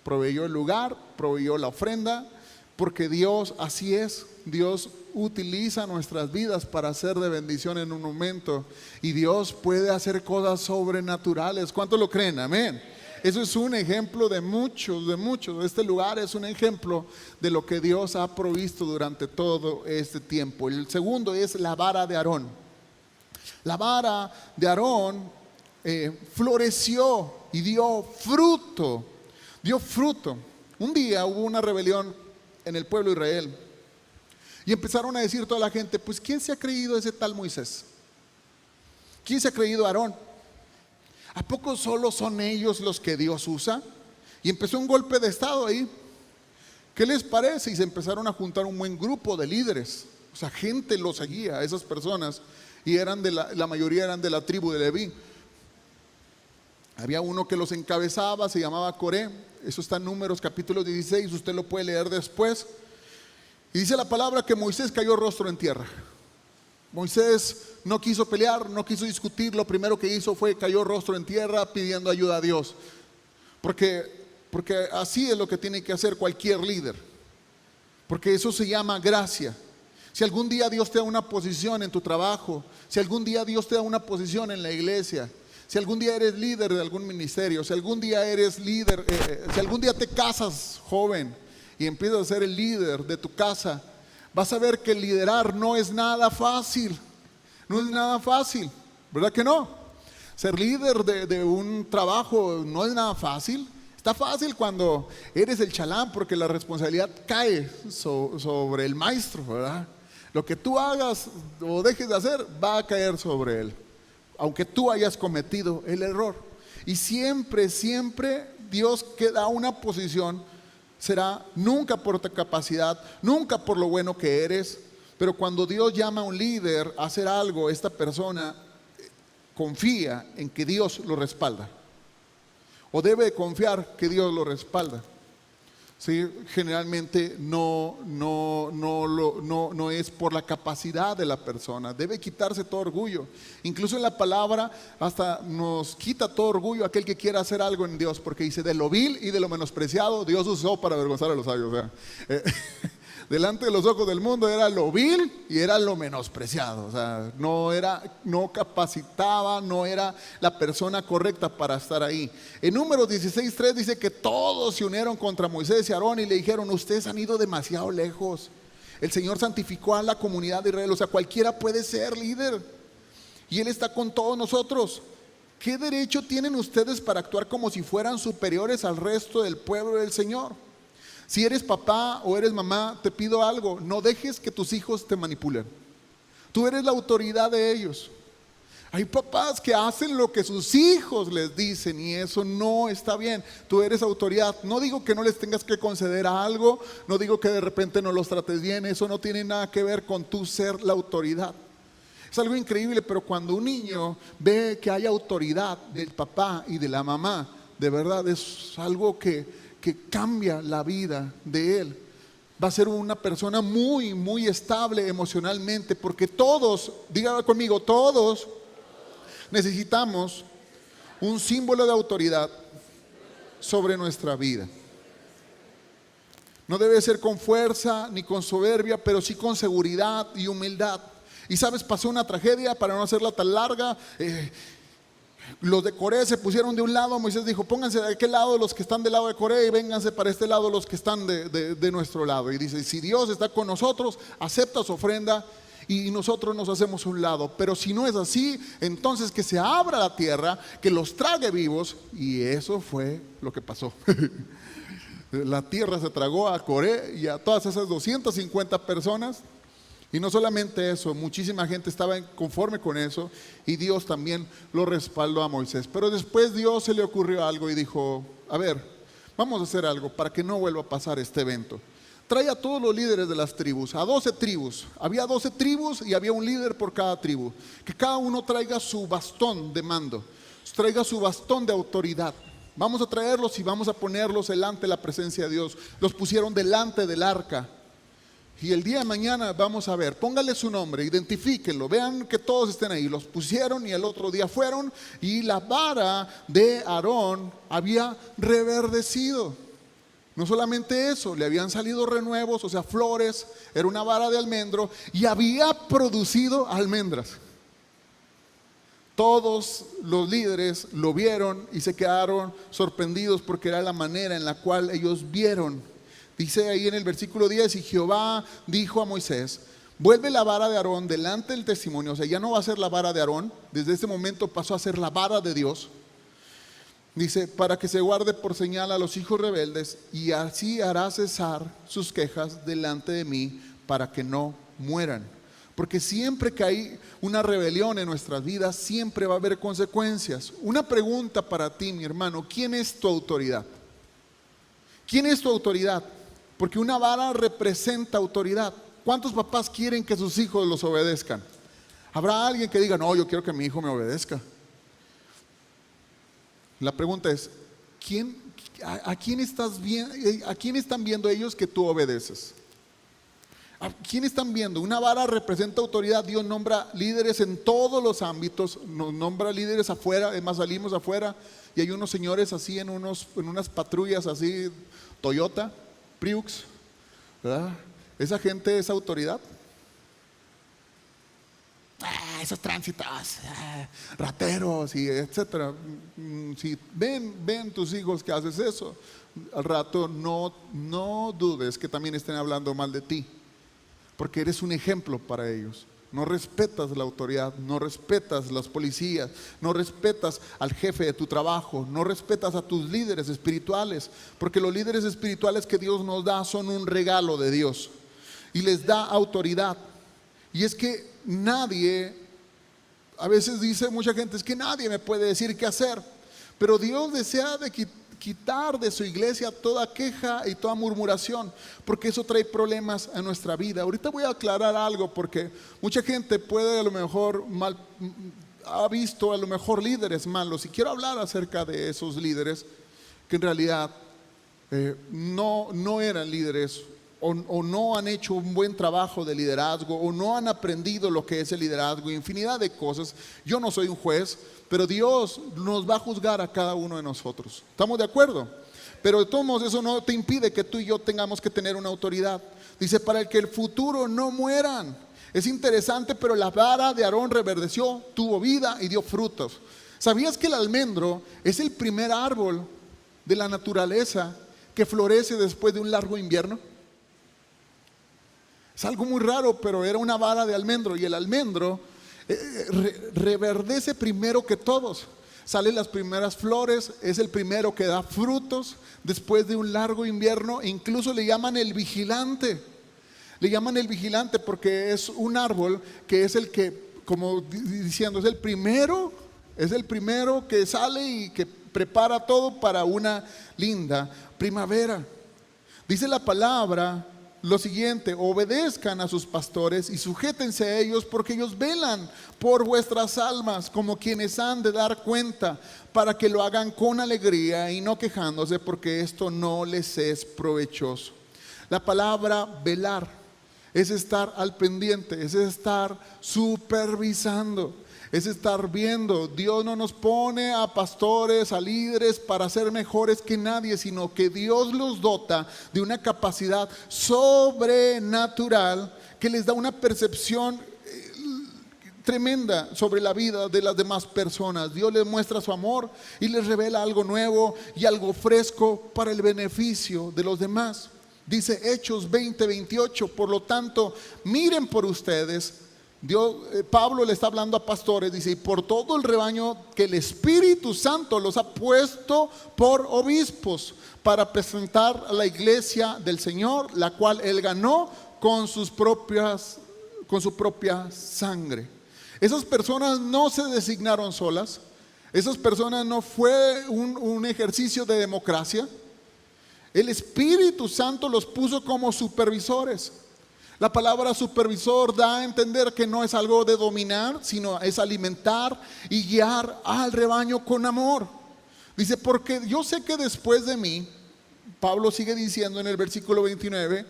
Speaker 1: Proveyó el lugar, proveyó la ofrenda, porque Dios así es. Dios utiliza nuestras vidas para hacer de bendición en un momento, y Dios puede hacer cosas sobrenaturales. ¿Cuántos lo creen? Amén. Eso es un ejemplo de muchos. Este lugar es un ejemplo de lo que Dios ha provisto durante todo este tiempo. El segundo es la vara de Aarón. La vara de Aarón floreció y dio fruto. Un día hubo una rebelión en el pueblo de Israel. Y empezaron a decir toda la gente, pues ¿quién se ha creído ese tal Moisés? ¿Quién se ha creído Aarón? ¿A poco solo son ellos los que Dios usa? Y empezó un golpe de estado ahí. ¿Qué les parece? Y se empezaron a juntar un buen grupo de líderes. O sea, gente los seguía, esas personas. Y eran la mayoría eran de la tribu de Leví. Había uno que los encabezaba, se llamaba Coré. Eso está en Números capítulo 16, usted lo puede leer después. Y dice la palabra que Moisés cayó rostro en tierra. Moisés no quiso pelear, no quiso discutir. Lo primero que hizo fue cayó rostro en tierra pidiendo ayuda a Dios. Porque así es lo que tiene que hacer cualquier líder. Porque eso se llama gracia. Si algún día Dios te da una posición en tu trabajo, si algún día Dios te da una posición en la iglesia, si algún día eres líder de algún ministerio, si algún día eres líder, si algún día te casas joven y empiezas a ser el líder de tu casa, vas a ver que liderar no es nada fácil. No es nada fácil, ¿verdad que no? Ser líder de un trabajo no es nada fácil. Está fácil cuando eres el chalán, porque la responsabilidad cae sobre el maestro, ¿verdad? Lo que tú hagas o dejes de hacer va a caer sobre él, aunque tú hayas cometido el error. Y siempre Dios que da una posición será nunca por tu capacidad, nunca por lo bueno que eres. Pero cuando Dios llama a un líder a hacer algo, esta persona confía en que Dios lo respalda, o debe confiar que Dios lo respalda. ¿Sí? Generalmente no es por la capacidad de la persona. Debe quitarse todo orgullo. Incluso en la palabra hasta nos quita todo orgullo aquel que quiera hacer algo en Dios, porque dice, de lo vil y de lo menospreciado Dios usó para avergonzar a los sabios. O sea, delante de los ojos del mundo era lo vil y era lo menospreciado. O sea, no capacitaba, no era la persona correcta para estar ahí. En Números 16:3 dice que todos se unieron contra Moisés y Aarón y le dijeron: ustedes han ido demasiado lejos. El Señor santificó a la comunidad de Israel. O sea, cualquiera puede ser líder y Él está con todos nosotros. ¿Qué derecho tienen ustedes para actuar como si fueran superiores al resto del pueblo del Señor? Si eres papá o eres mamá, te pido algo: no dejes que tus hijos te manipulen. Tú eres la autoridad de ellos. Hay papás que hacen lo que sus hijos les dicen y eso no está bien. Tú eres autoridad. No digo que no les tengas que conceder algo, no digo que de repente no los trates bien. Eso no tiene nada que ver con tú ser la autoridad. Es algo increíble, pero cuando un niño ve que hay autoridad del papá y de la mamá, de verdad es algo que cambia la vida de él. Va a ser una persona muy, muy estable emocionalmente, porque todos, dígalo conmigo, todos necesitamos un símbolo de autoridad sobre nuestra vida. No debe ser con fuerza ni con soberbia, pero sí con seguridad y humildad. Y sabes, pasó una tragedia, para no hacerla tan larga. Los de Coré se pusieron de un lado. Moisés dijo: pónganse de aquel lado los que están del lado de Coré y vénganse para este lado los que están de nuestro lado. Y dice: si Dios está con nosotros, acepta su ofrenda y nosotros nos hacemos a un lado. Pero si no es así, entonces que se abra la tierra, que los trague vivos. Y eso fue lo que pasó. La tierra se tragó a Coré y a todas esas 250 personas. Y no solamente eso, muchísima gente estaba conforme con eso y Dios también lo respaldó a Moisés. Pero después Dios se le ocurrió algo y dijo: a ver, vamos a hacer algo para que no vuelva a pasar este evento. Trae a todos los líderes de las tribus, a 12 tribus. Había 12 tribus y había un líder por cada tribu. Que cada uno traiga su bastón de mando, traiga su bastón de autoridad. Vamos a traerlos y vamos a ponerlos delante de la presencia de Dios. Los pusieron delante del arca. Y el día de mañana vamos a ver, póngale su nombre, identifíquenlo, vean que todos estén ahí. Los pusieron y el otro día fueron y la vara de Aarón había reverdecido. No solamente eso, le habían salido renuevos, o sea, flores. Era una vara de almendro y había producido almendras. Todos los líderes lo vieron y se quedaron sorprendidos porque era la manera en la cual ellos vieron. Dice ahí en el versículo 10: y Jehová dijo a Moisés: vuelve la vara de Aarón delante del testimonio. O sea, ya no va a ser la vara de Aarón, desde ese momento pasó a ser la vara de Dios. Dice: para que se guarde por señal a los hijos rebeldes, y así hará cesar sus quejas delante de mí, para que no mueran. Porque siempre que hay una rebelión en nuestras vidas, siempre va a haber consecuencias. Una pregunta para ti, mi hermano: ¿quién es tu autoridad? ¿Quién es tu autoridad? Porque una vara representa autoridad. ¿Cuántos papás quieren que sus hijos los obedezcan? ¿Habrá alguien que diga: no, yo quiero que mi hijo me obedezca? La pregunta es: ¿a quién están viendo ellos que tú obedeces? ¿A quién están viendo? Una vara representa autoridad. Dios nombra líderes en todos los ámbitos. Nos nombra líderes afuera. Además, salimos afuera y hay unos señores así en unas patrullas así, Toyota, Prius, ¿verdad? Esa gente es autoridad. Esos tránsitos, rateros y etcétera. Si ven tus hijos que haces eso, al rato no dudes que también estén hablando mal de ti, porque eres un ejemplo para ellos. No respetas la autoridad, no respetas las policías, no respetas al jefe de tu trabajo, no respetas a tus líderes espirituales, porque los líderes espirituales que Dios nos da son un regalo de Dios y les da autoridad. Y es que nadie, a veces dice mucha gente, es que nadie me puede decir qué hacer, pero Dios desea de quitar de su iglesia toda queja y toda murmuración, porque eso trae problemas a nuestra vida. Ahorita voy a aclarar algo, porque mucha gente puede a lo mejor ha visto a lo mejor líderes malos, y quiero hablar acerca de esos líderes que en realidad no eran líderes o no han hecho un buen trabajo de liderazgo, o no han aprendido lo que es el liderazgo, infinidad de cosas. Yo no soy un juez, pero Dios nos va a juzgar a cada uno de nosotros. ¿Estamos de acuerdo? Pero de todos modos eso no te impide que tú y yo tengamos que tener una autoridad. Dice, para el que el futuro no mueran. Es interesante, pero la vara de Aarón reverdeció, tuvo vida y dio frutos. ¿Sabías que el almendro es el primer árbol de la naturaleza que florece después de un largo invierno? Es algo muy raro, pero era una vara de almendro, y el almendro reverdece primero que todos. Salen las primeras flores, es el primero que da frutos después de un largo invierno. Incluso le llaman el vigilante. Le llaman el vigilante porque es un árbol que es el que, como diciendo, es el primero que sale y que prepara todo para una linda primavera. Dice la palabra lo siguiente: obedezcan a sus pastores y sujétense a ellos, porque ellos velan por vuestras almas como quienes han de dar cuenta, para que lo hagan con alegría y no quejándose, porque esto no les es provechoso. La palabra velar es estar al pendiente, es estar supervisando, es estar viendo. Dios no nos pone a pastores, a líderes para ser mejores que nadie, sino que Dios los dota de una capacidad sobrenatural que les da una percepción tremenda sobre la vida de las demás personas. Dios les muestra su amor y les revela algo nuevo y algo fresco para el beneficio de los demás. Dice Hechos 20:28, por lo tanto, miren por ustedes. Pablo le está hablando a pastores, dice, y por todo el rebaño que el Espíritu Santo los ha puesto por obispos, para presentar a la iglesia del Señor, la cual él ganó con su propia sangre. Esas personas no se designaron solas. Esas personas no fue un ejercicio de democracia. El Espíritu Santo los puso como supervisores. La palabra supervisor da a entender que no es algo de dominar, sino es alimentar y guiar al rebaño con amor. Dice, porque yo sé que después de mí, Pablo sigue diciendo en el versículo 29,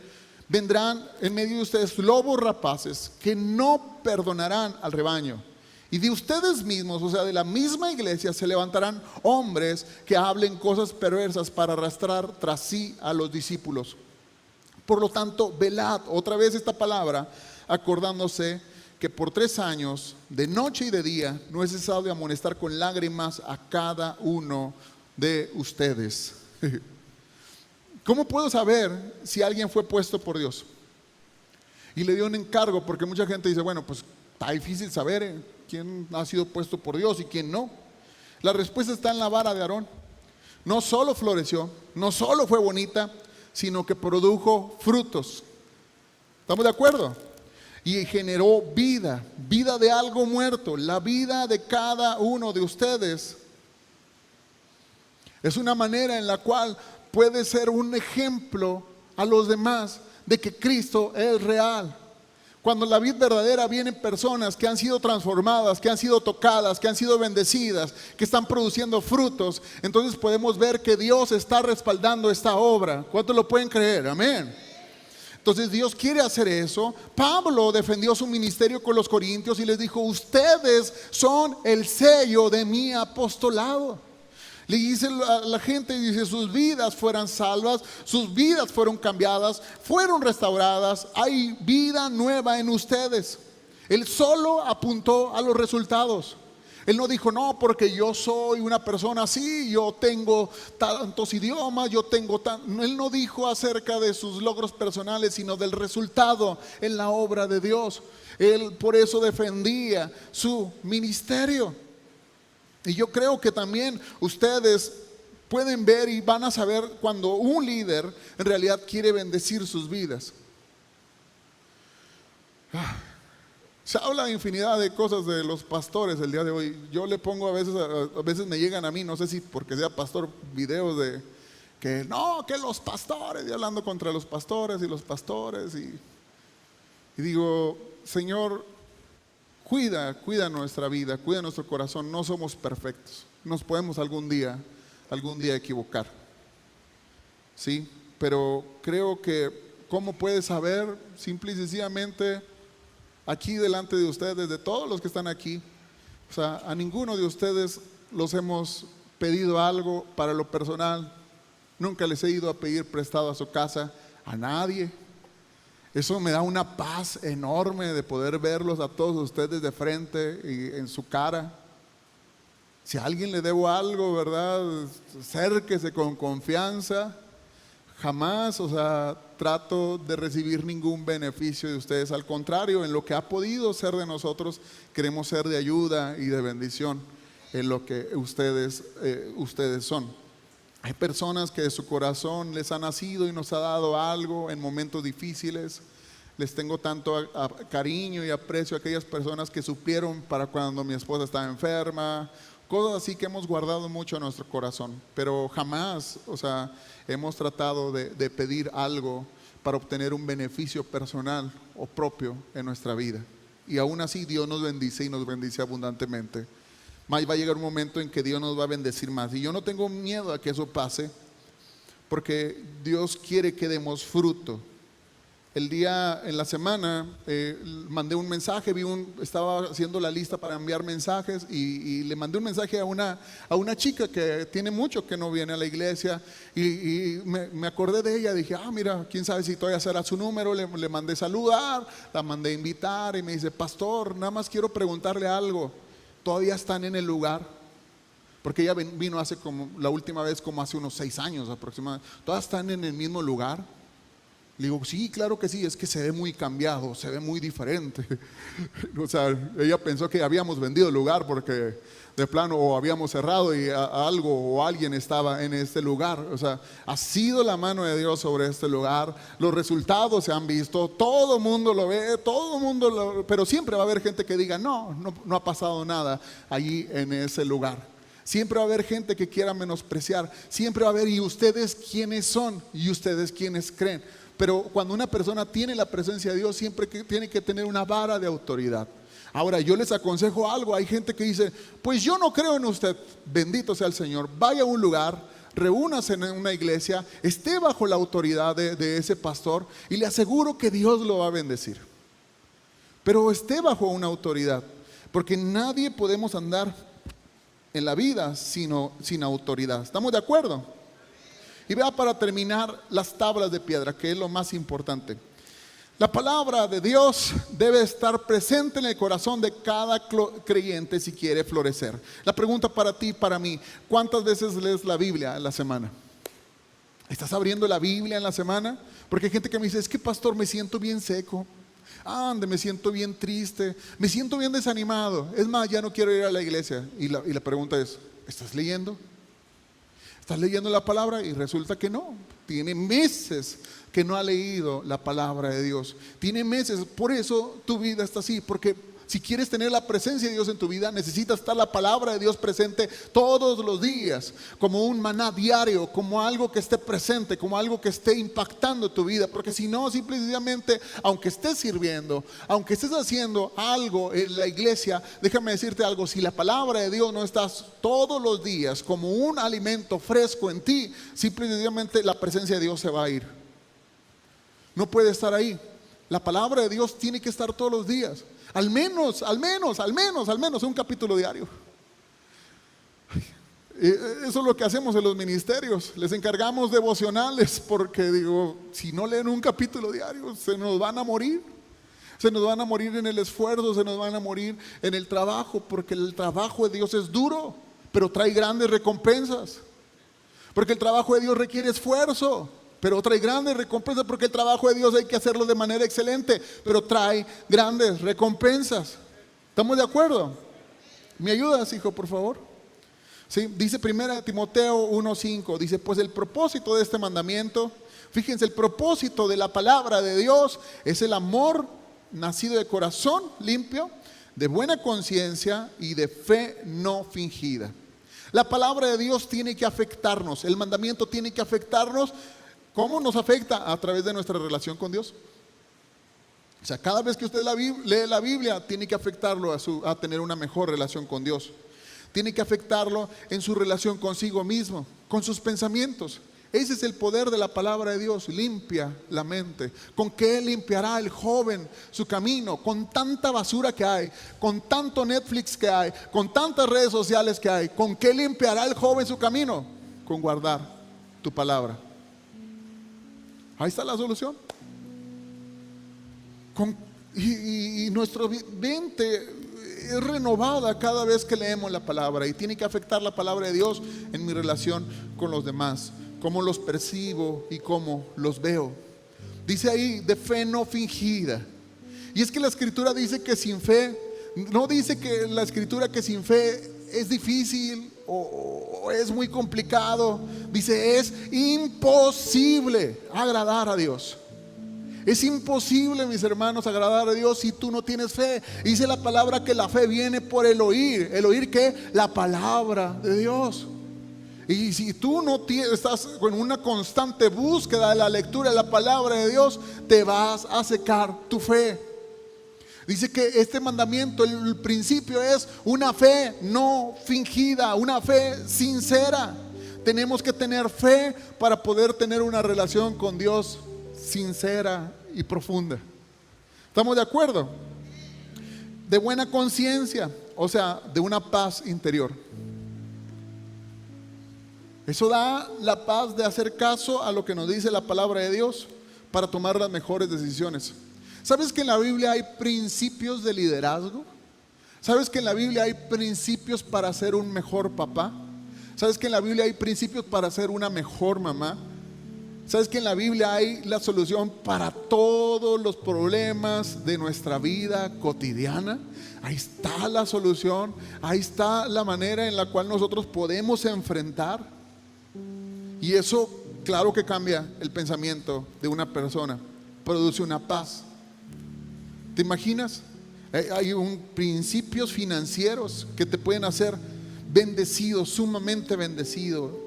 Speaker 1: vendrán en medio de ustedes lobos rapaces que no perdonarán al rebaño. Y de ustedes mismos, o sea, de la misma iglesia, se levantarán hombres que hablen cosas perversas para arrastrar tras sí a los discípulos. Por lo tanto, velad, otra vez esta palabra, acordándose que por 3 años, de noche y de día, no es cesado de amonestar con lágrimas a cada uno de ustedes. ¿Cómo puedo saber si alguien fue puesto por Dios y le dio un encargo? Porque mucha gente dice, bueno, pues está difícil saber quién ha sido puesto por Dios y quién no. La respuesta está en la vara de Aarón. No solo floreció, no solo fue bonita, sino que produjo frutos. ¿Estamos de acuerdo? Y generó vida de algo muerto. La vida de cada uno de ustedes es una manera en la cual puede ser un ejemplo a los demás de que Cristo es real. Cuando la vid verdadera vienen personas que han sido transformadas, que han sido tocadas, que han sido bendecidas, que están produciendo frutos, entonces podemos ver que Dios está respaldando esta obra. ¿Cuántos lo pueden creer? Amén. Entonces Dios quiere hacer eso. Pablo defendió su ministerio con los corintios y les dijo, ustedes son el sello de mi apostolado. Le dice a la gente, dice, sus vidas fueron salvas, sus vidas fueron cambiadas, fueron restauradas, hay vida nueva en ustedes. Él solo apuntó a los resultados. Él no dijo, no, porque yo soy una persona así, yo tengo tantos idiomas, Él no dijo acerca de sus logros personales, sino del resultado en la obra de Dios. Él por eso defendía su ministerio. Y yo creo que también ustedes pueden ver y van a saber cuando un líder en realidad quiere bendecir sus vidas. Se habla de infinidad de cosas de los pastores el día de hoy. Yo le pongo a veces me llegan a mí, no sé si porque sea pastor, videos de que no, que los pastores, y hablando contra los pastores y los pastores. Y digo, Señor, cuida nuestra vida, cuida nuestro corazón. No somos perfectos, nos podemos algún día equivocar, ¿sí? Pero creo que ¿cómo puede saber? Simple y sencillamente, aquí delante de ustedes, de todos los que están aquí, o sea, a ninguno de ustedes los hemos pedido algo para lo personal. Nunca les he ido a pedir prestado a su casa, a nadie. Eso me da una paz enorme de poder verlos a todos ustedes de frente y en su cara. Si a alguien le debo algo, ¿verdad? Acérquese con confianza. Jamás, o sea, trato de recibir ningún beneficio de ustedes. Al contrario, en lo que ha podido ser de nosotros, queremos ser de ayuda y de bendición en lo que ustedes son. Hay personas que de su corazón les ha nacido y nos ha dado algo en momentos difíciles. Les tengo tanto cariño y aprecio a aquellas personas que supieron para cuando mi esposa estaba enferma. Cosas así que hemos guardado mucho en nuestro corazón, pero jamás, o sea, hemos tratado de pedir algo para obtener un beneficio personal o propio en nuestra vida. Y aún así Dios nos bendice y nos bendice abundantemente. Más va a llegar un momento en que Dios nos va a bendecir más. Y yo no tengo miedo a que eso pase, porque Dios quiere que demos fruto. En la semana, mandé un mensaje, estaba haciendo la lista para enviar mensajes y le mandé un mensaje a una chica que tiene mucho que no viene a la iglesia y me acordé de ella. Dije, mira, quién sabe si todavía será su número. Le mandé saludar, la mandé invitar y me dice, pastor, nada más quiero preguntarle algo. ¿Todavía están en el lugar? Porque ella vino la última vez como hace unos 6 años aproximadamente. ¿Todavía están en el mismo lugar? Le digo, sí, claro que sí, es que se ve muy cambiado, se ve muy diferente. O sea, ella pensó que habíamos vendido el lugar porque de plano o habíamos cerrado y algo o alguien estaba en este lugar. O sea, ha sido la mano de Dios sobre este lugar. Los resultados se han visto, todo el mundo lo ve, pero siempre va a haber gente que diga, no ha pasado nada allí en ese lugar. Siempre va a haber gente que quiera menospreciar, siempre va a haber, ¿y ustedes quiénes son? ¿Y ustedes quiénes creen? Pero cuando una persona tiene la presencia de Dios, siempre tiene que tener una vara de autoridad. Ahora, yo les aconsejo algo. Hay gente que dice, pues yo no creo en usted. Bendito sea el Señor. Vaya a un lugar, reúnase en una iglesia, esté bajo la autoridad de ese pastor y le aseguro que Dios lo va a bendecir. Pero esté bajo una autoridad, porque nadie podemos andar en la vida sin autoridad. ¿Estamos de acuerdo? Y vea, para terminar, las tablas de piedra, que es lo más importante. La palabra de Dios debe estar presente en el corazón de cada creyente si quiere florecer. La pregunta para ti y para mí, ¿cuántas veces lees la Biblia en la semana? ¿Estás abriendo la Biblia en la semana? Porque hay gente que me dice, es que pastor, me siento bien seco. Me siento bien triste, me siento bien desanimado. Es más, ya no quiero ir a la iglesia. Y la pregunta es, ¿estás leyendo? ¿Estás leyendo la palabra? Y resulta que no. Tiene meses que no ha leído la palabra de Dios. Tiene meses. Por eso tu vida está así. Porque si quieres tener la presencia de Dios en tu vida, necesitas estar la palabra de Dios presente todos los días. Como un maná diario, como algo que esté presente, como algo que esté impactando tu vida. Porque si no, simplemente, aunque estés sirviendo, aunque estés haciendo algo en la iglesia, déjame decirte algo, si la palabra de Dios no está todos los días como un alimento fresco en ti, simplemente la presencia de Dios se va a ir. No puede estar ahí. La palabra de Dios tiene que estar todos los días. Al menos un capítulo diario. Eso es lo que hacemos en los ministerios. Les encargamos devocionales porque si no leen un capítulo diario, se nos van a morir. Se nos van a morir en el esfuerzo, se nos van a morir en el trabajo, porque el trabajo de Dios es duro, pero trae grandes recompensas. Porque el trabajo de Dios requiere esfuerzo, pero trae grandes recompensas, porque el trabajo de Dios hay que hacerlo de manera excelente, pero trae grandes recompensas. ¿Estamos de acuerdo? ¿Me ayudas, hijo, por favor? Sí, dice 1 Timoteo 1:5, dice, pues el propósito de este mandamiento, fíjense, el propósito de la palabra de Dios es el amor nacido de corazón limpio, de buena conciencia y de fe no fingida. La palabra de Dios tiene que afectarnos, el mandamiento tiene que afectarnos. ¿Cómo nos afecta? A través de nuestra relación con Dios. O sea, cada vez que usted lee la Biblia, tiene que afectarlo a tener una mejor relación con Dios. Tiene que afectarlo en su relación consigo mismo, con sus pensamientos. Ese es el poder de la palabra de Dios, limpia la mente. ¿Con qué limpiará el joven su camino? Con tanta basura que hay, con tanto Netflix que hay, con tantas redes sociales que hay. ¿Con qué limpiará el joven su camino? Con guardar tu palabra. Ahí está la solución. Y nuestra mente es renovada cada vez que leemos la palabra, y tiene que afectar la palabra de Dios en mi relación con los demás, cómo los percibo y cómo los veo. Dice ahí, de fe no fingida. Y es que la escritura dice que sin fe, no dice que la escritura que sin fe es difícil o es muy complicado. Dice, es imposible agradar a Dios. Es imposible, mis hermanos, agradar a Dios si tú no tienes fe. Dice la palabra que la fe viene por el oír. ¿El oír qué? La palabra de Dios. Y si tú no estás en una constante búsqueda de la lectura de la palabra de Dios, te vas a secar tu fe. Dice que este mandamiento, el principio es una fe no fingida, una fe sincera. Tenemos que tener fe para poder tener una relación con Dios sincera y profunda. ¿Estamos de acuerdo? De buena conciencia, o sea, de una paz interior. Eso da la paz de hacer caso a lo que nos dice la palabra de Dios para tomar las mejores decisiones. ¿Sabes que en la Biblia hay principios de liderazgo? ¿Sabes que en la Biblia hay principios para ser un mejor papá? ¿Sabes que en la Biblia hay principios para ser una mejor mamá? ¿Sabes que en la Biblia hay la solución para todos los problemas de nuestra vida cotidiana? Ahí está la solución, ahí está la manera en la cual nosotros podemos enfrentar. Y eso, claro que cambia el pensamiento de una persona, produce una paz. ¿Te imaginas? Hay principios financieros que te pueden hacer bendecido, sumamente bendecido.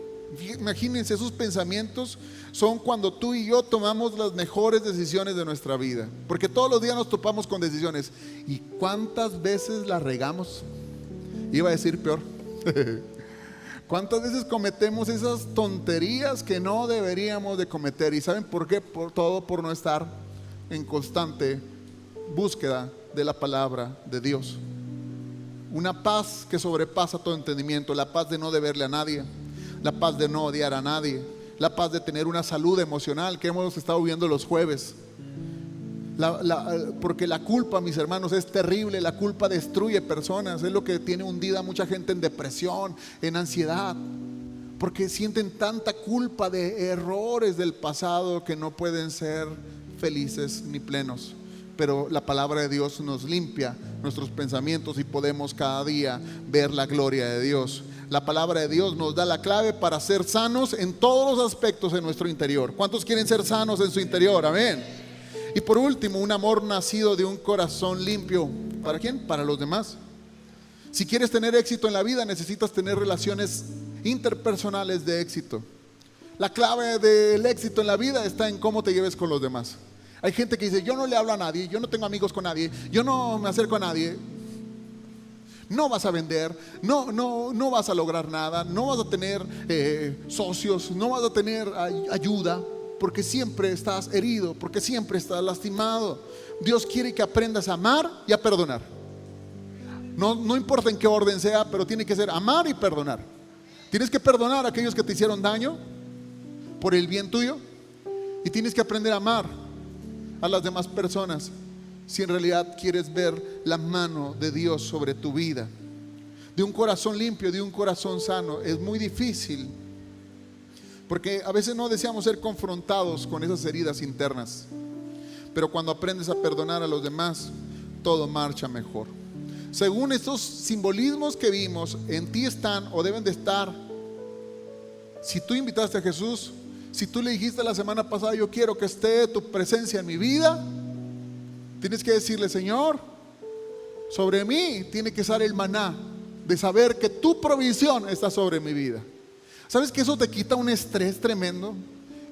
Speaker 1: Imagínense, esos pensamientos son cuando tú y yo tomamos las mejores decisiones de nuestra vida, porque todos los días nos topamos con decisiones. ¿Y cuántas veces las regamos? Iba a decir peor. ¿Cuántas veces cometemos esas tonterías que no deberíamos de cometer? ¿Y saben por qué? Todo por no estar en constante búsqueda de la palabra de Dios. Una paz que sobrepasa todo entendimiento, la paz de no deberle a nadie, la paz de no odiar a nadie, la paz de tener una salud emocional que hemos estado viendo los jueves. Porque la culpa, mis hermanos, es terrible. La culpa destruye personas. Es lo que tiene hundida a mucha gente en depresión, en ansiedad, porque sienten tanta culpa de errores del pasado que no pueden ser felices ni plenos. Pero la palabra de Dios nos limpia nuestros pensamientos y podemos cada día ver la gloria de Dios. La palabra de Dios nos da la clave para ser sanos en todos los aspectos de nuestro interior. ¿Cuántos quieren ser sanos en su interior? Amén. Y por último, un amor nacido de un corazón limpio. ¿Para quién? Para los demás. Si quieres tener éxito en la vida, necesitas tener relaciones interpersonales de éxito. La clave del éxito en la vida está en cómo te lleves con los demás. Hay gente que dice, yo no le hablo a nadie, yo no tengo amigos con nadie, yo no me acerco a nadie. No vas a vender, no vas a lograr nada, no vas a tener socios, no vas a tener ayuda, porque siempre estás herido, porque siempre estás lastimado. Dios quiere que aprendas a amar y a perdonar. No importa en qué orden sea, pero tiene que ser amar y perdonar. Tienes que perdonar a aquellos que te hicieron daño por el bien tuyo, y tienes que aprender a amar a las demás personas si en realidad quieres ver la mano de Dios sobre tu vida. De un corazón limpio, de un corazón sano. Es muy difícil, porque a veces no deseamos ser confrontados con esas heridas internas, pero cuando aprendes a perdonar a los demás, todo marcha mejor. Según estos simbolismos que vimos, en ti están o deben de estar. Si tú invitaste a Jesús, si tú le dijiste la semana pasada, yo quiero que esté tu presencia en mi vida, tienes que decirle, Señor, sobre mí tiene que estar el maná de saber que tu provisión está sobre mi vida. ¿Sabes que eso te quita un estrés tremendo?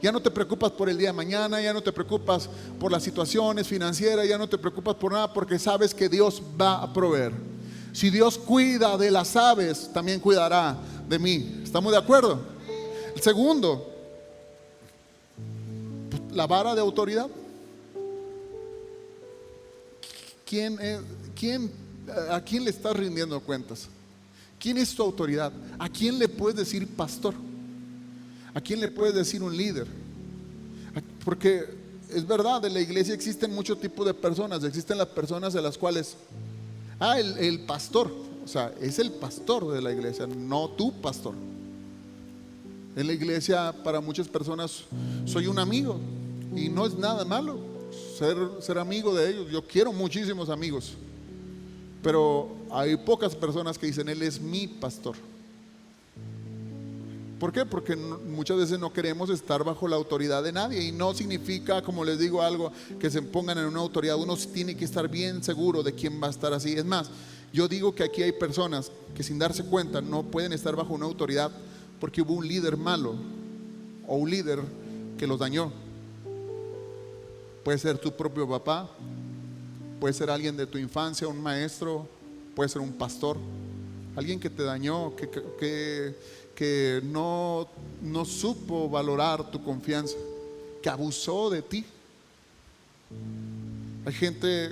Speaker 1: Ya no te preocupas por el día de mañana, ya no te preocupas por las situaciones financieras, ya no te preocupas por nada, porque sabes que Dios va a proveer. Si Dios cuida de las aves, también cuidará de mí. ¿Estamos de acuerdo? El segundo, la vara de autoridad. ¿A quién le estás rindiendo cuentas? ¿Quién es tu autoridad? ¿A quién le puedes decir pastor? ¿A quién le puedes decir un líder? Porque es verdad, en la iglesia existen muchos tipos de personas. Existen las personas de las cuales, el pastor, o sea, es el pastor de la iglesia, no tu pastor. En la iglesia, para muchas personas, soy un amigo, y no es nada malo ser amigo de ellos. Yo quiero muchísimos amigos, pero hay pocas personas que dicen: Él es mi pastor. ¿Por qué? Porque muchas veces no queremos estar bajo la autoridad de nadie. Y no significa, como les digo, algo que se pongan en una autoridad. Uno tiene que estar bien seguro de quién va a estar así. Es más, yo digo que aquí hay personas que sin darse cuenta no pueden estar bajo una autoridad porque hubo un líder malo o un líder que los dañó. Puede ser tu propio papá, puede ser alguien de tu infancia, un maestro, puede ser un pastor, alguien que te dañó, que no supo valorar tu confianza, que abusó de ti. Hay gente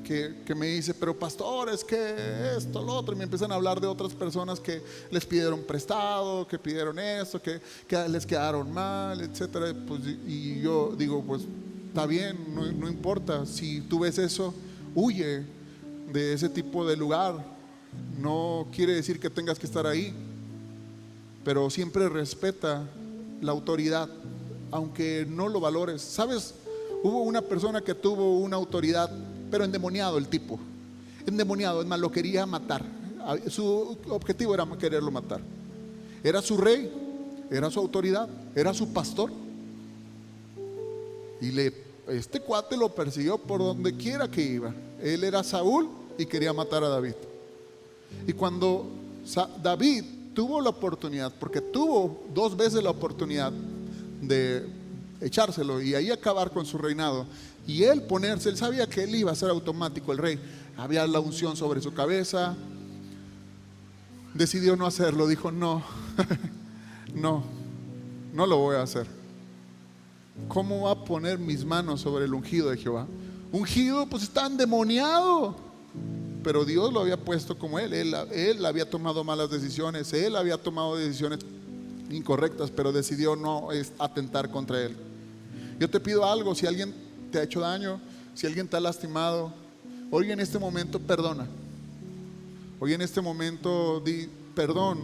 Speaker 1: que me dice: pero pastor, es que esto, lo otro, y me empiezan a hablar de otras personas que les pidieron prestado, que pidieron esto, que les quedaron mal, etcétera. Pues, y yo digo: pues está bien, no importa. Si tú ves eso, huye de ese tipo de lugar. No quiere decir que tengas que estar ahí, pero siempre respeta la autoridad, aunque no lo valores. ¿Sabes? Hubo una persona que tuvo una autoridad, pero endemoniado el tipo. Endemoniado, es más, lo quería matar. Su objetivo era quererlo matar. Era su rey, era su autoridad, era su pastor. Y este cuate lo persiguió por donde quiera que iba. Él era Saúl y quería matar a David. Y cuando David tuvo la oportunidad, porque tuvo 2 veces la oportunidad de echárselo y ahí acabar con su reinado, y él sabía que él iba a ser automático el rey, había la unción sobre su cabeza, decidió no hacerlo. Dijo: no, no lo voy a hacer. ¿Cómo va a poner mis manos sobre el ungido de Jehová? Ungido, pues está endemoniado, pero Dios lo había puesto como él había tomado malas decisiones, él había tomado decisiones incorrectas, pero decidió no atentar contra él. Yo te pido algo: si alguien te ha hecho daño, si alguien te ha lastimado, hoy en este momento perdona. Hoy en este momento di perdón,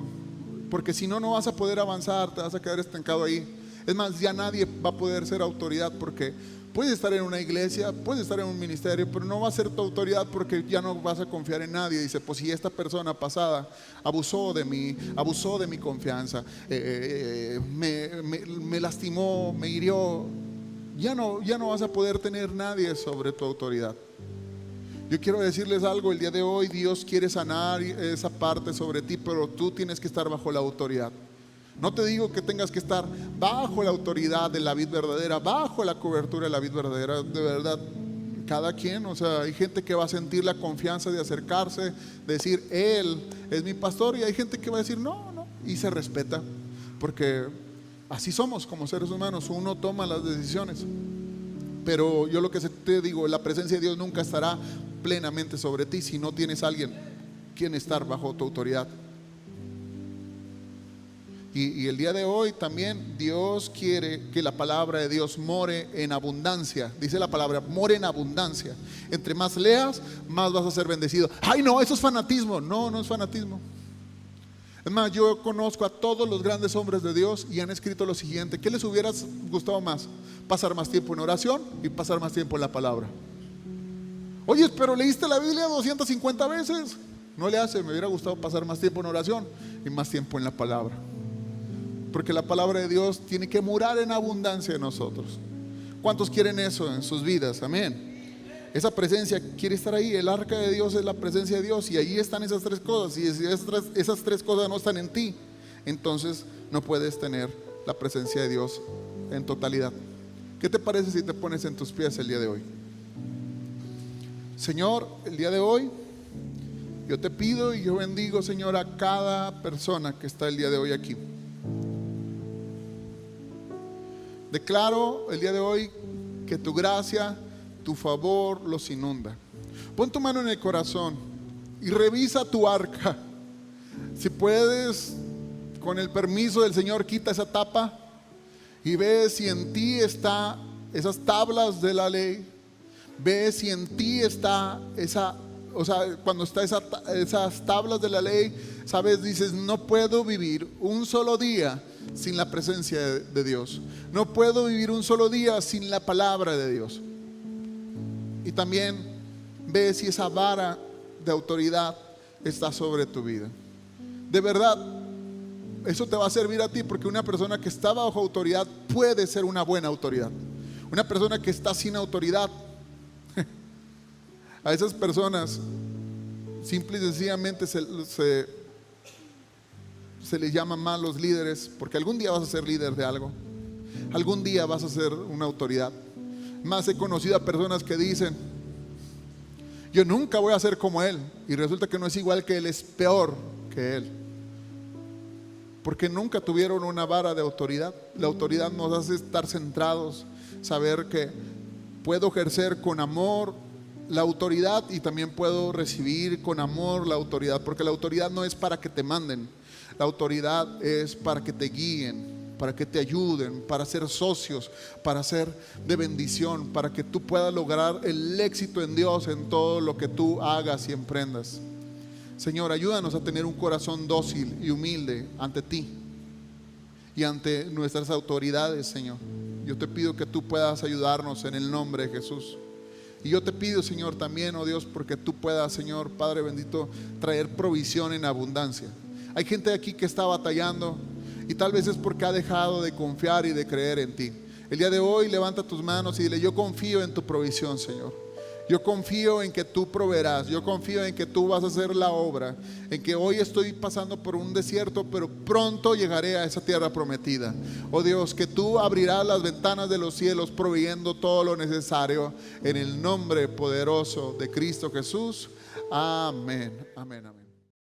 Speaker 1: porque si no, no vas a poder avanzar, te vas a quedar estancado ahí. Es más, ya nadie va a poder ser autoridad, porque puedes estar en una iglesia, puedes estar en un ministerio, pero no va a ser tu autoridad porque ya no vas a confiar en nadie. Dice: pues si esta persona pasada abusó de mi confianza, me lastimó, me hirió, ya no vas a poder tener nadie sobre tu autoridad. Yo quiero decirles algo: el día de hoy Dios quiere sanar esa parte sobre ti, pero tú tienes que estar bajo la autoridad. No te digo que tengas que estar bajo la autoridad de la vid verdadera, bajo la cobertura de la vid verdadera. De verdad, cada quien, o sea, hay gente que va a sentir la confianza de acercarse, de decir: Él es mi pastor, y hay gente que va a decir no, y se respeta, porque así somos como seres humanos, uno toma las decisiones. Pero yo lo que te digo: la presencia de Dios nunca estará plenamente sobre ti si no tienes a alguien quien estar bajo tu autoridad. Y el día de hoy también Dios quiere que la palabra de Dios more en abundancia. Dice la palabra: more en abundancia. Entre más leas, más vas a ser bendecido. Ay, no, eso es fanatismo. No es fanatismo. Es más, yo conozco a todos los grandes hombres de Dios y han escrito lo siguiente: ¿qué les hubiera gustado más? Pasar más tiempo en oración y pasar más tiempo en la palabra. Oye, pero leíste la Biblia 250 veces. No le hace, me hubiera gustado pasar más tiempo en oración y más tiempo en la palabra. Porque la palabra de Dios tiene que morar en abundancia en nosotros. ¿Cuántos quieren eso en sus vidas? Amén. Esa presencia quiere estar ahí. El arca de Dios es la presencia de Dios, y ahí están esas 3 cosas. Y si esas 3 cosas no están en ti, entonces no puedes tener la presencia de Dios en totalidad. ¿Qué te parece si te pones en tus pies el día de hoy? Señor, el día de hoy yo te pido y yo bendigo, Señor, a cada persona que está el día de hoy aquí. Declaro el día de hoy que tu gracia, tu favor los inunda. Pon tu mano en el corazón y revisa tu arca. Si puedes, con el permiso del Señor, quita esa tapa y ve si en ti está esas tablas de la ley. Ve si en ti está cuando está esas tablas de la ley, sabes, dices, no puedo vivir un solo día sin la presencia de Dios. No puedo vivir un solo día sin la palabra de Dios. Y también ve si esa vara de autoridad está sobre tu vida. De verdad, eso te va a servir a ti, porque una persona que está bajo autoridad puede ser una buena autoridad. Una persona que está sin autoridad, a esas personas simple y sencillamente se les llama malos líderes, porque algún día vas a ser líder de algo, algún día vas a ser una autoridad. Más he conocido a personas que dicen, yo nunca voy a ser como él, y resulta que no es igual que él, es peor que él, porque nunca tuvieron una vara de autoridad. La autoridad nos hace estar centrados, saber que puedo ejercer con amor la autoridad y también puedo recibir con amor la autoridad, porque la autoridad no es para que te manden, la autoridad es para que te guíen, para que te ayuden, para ser socios, para ser de bendición, para que tú puedas lograr el éxito en Dios en todo lo que tú hagas y emprendas. Señor, ayúdanos a tener un corazón dócil y humilde ante ti y ante nuestras autoridades, Señor. Yo te pido que tú puedas ayudarnos en el nombre de Jesús. Y yo te pido, Señor, también, oh Dios, porque tú puedas, Señor, Padre bendito, traer provisión en abundancia. Hay gente aquí que está batallando y tal vez es porque ha dejado de confiar y de creer en ti. El día de hoy levanta tus manos y dile, yo confío en tu provisión, Señor. Yo confío en que tú proveerás, yo confío en que tú vas a hacer la obra, en que hoy estoy pasando por un desierto, pero pronto llegaré a esa tierra prometida. Oh Dios, que tú abrirás las ventanas de los cielos proveyendo todo lo necesario en el nombre poderoso de Cristo Jesús. Amén, amén, amén.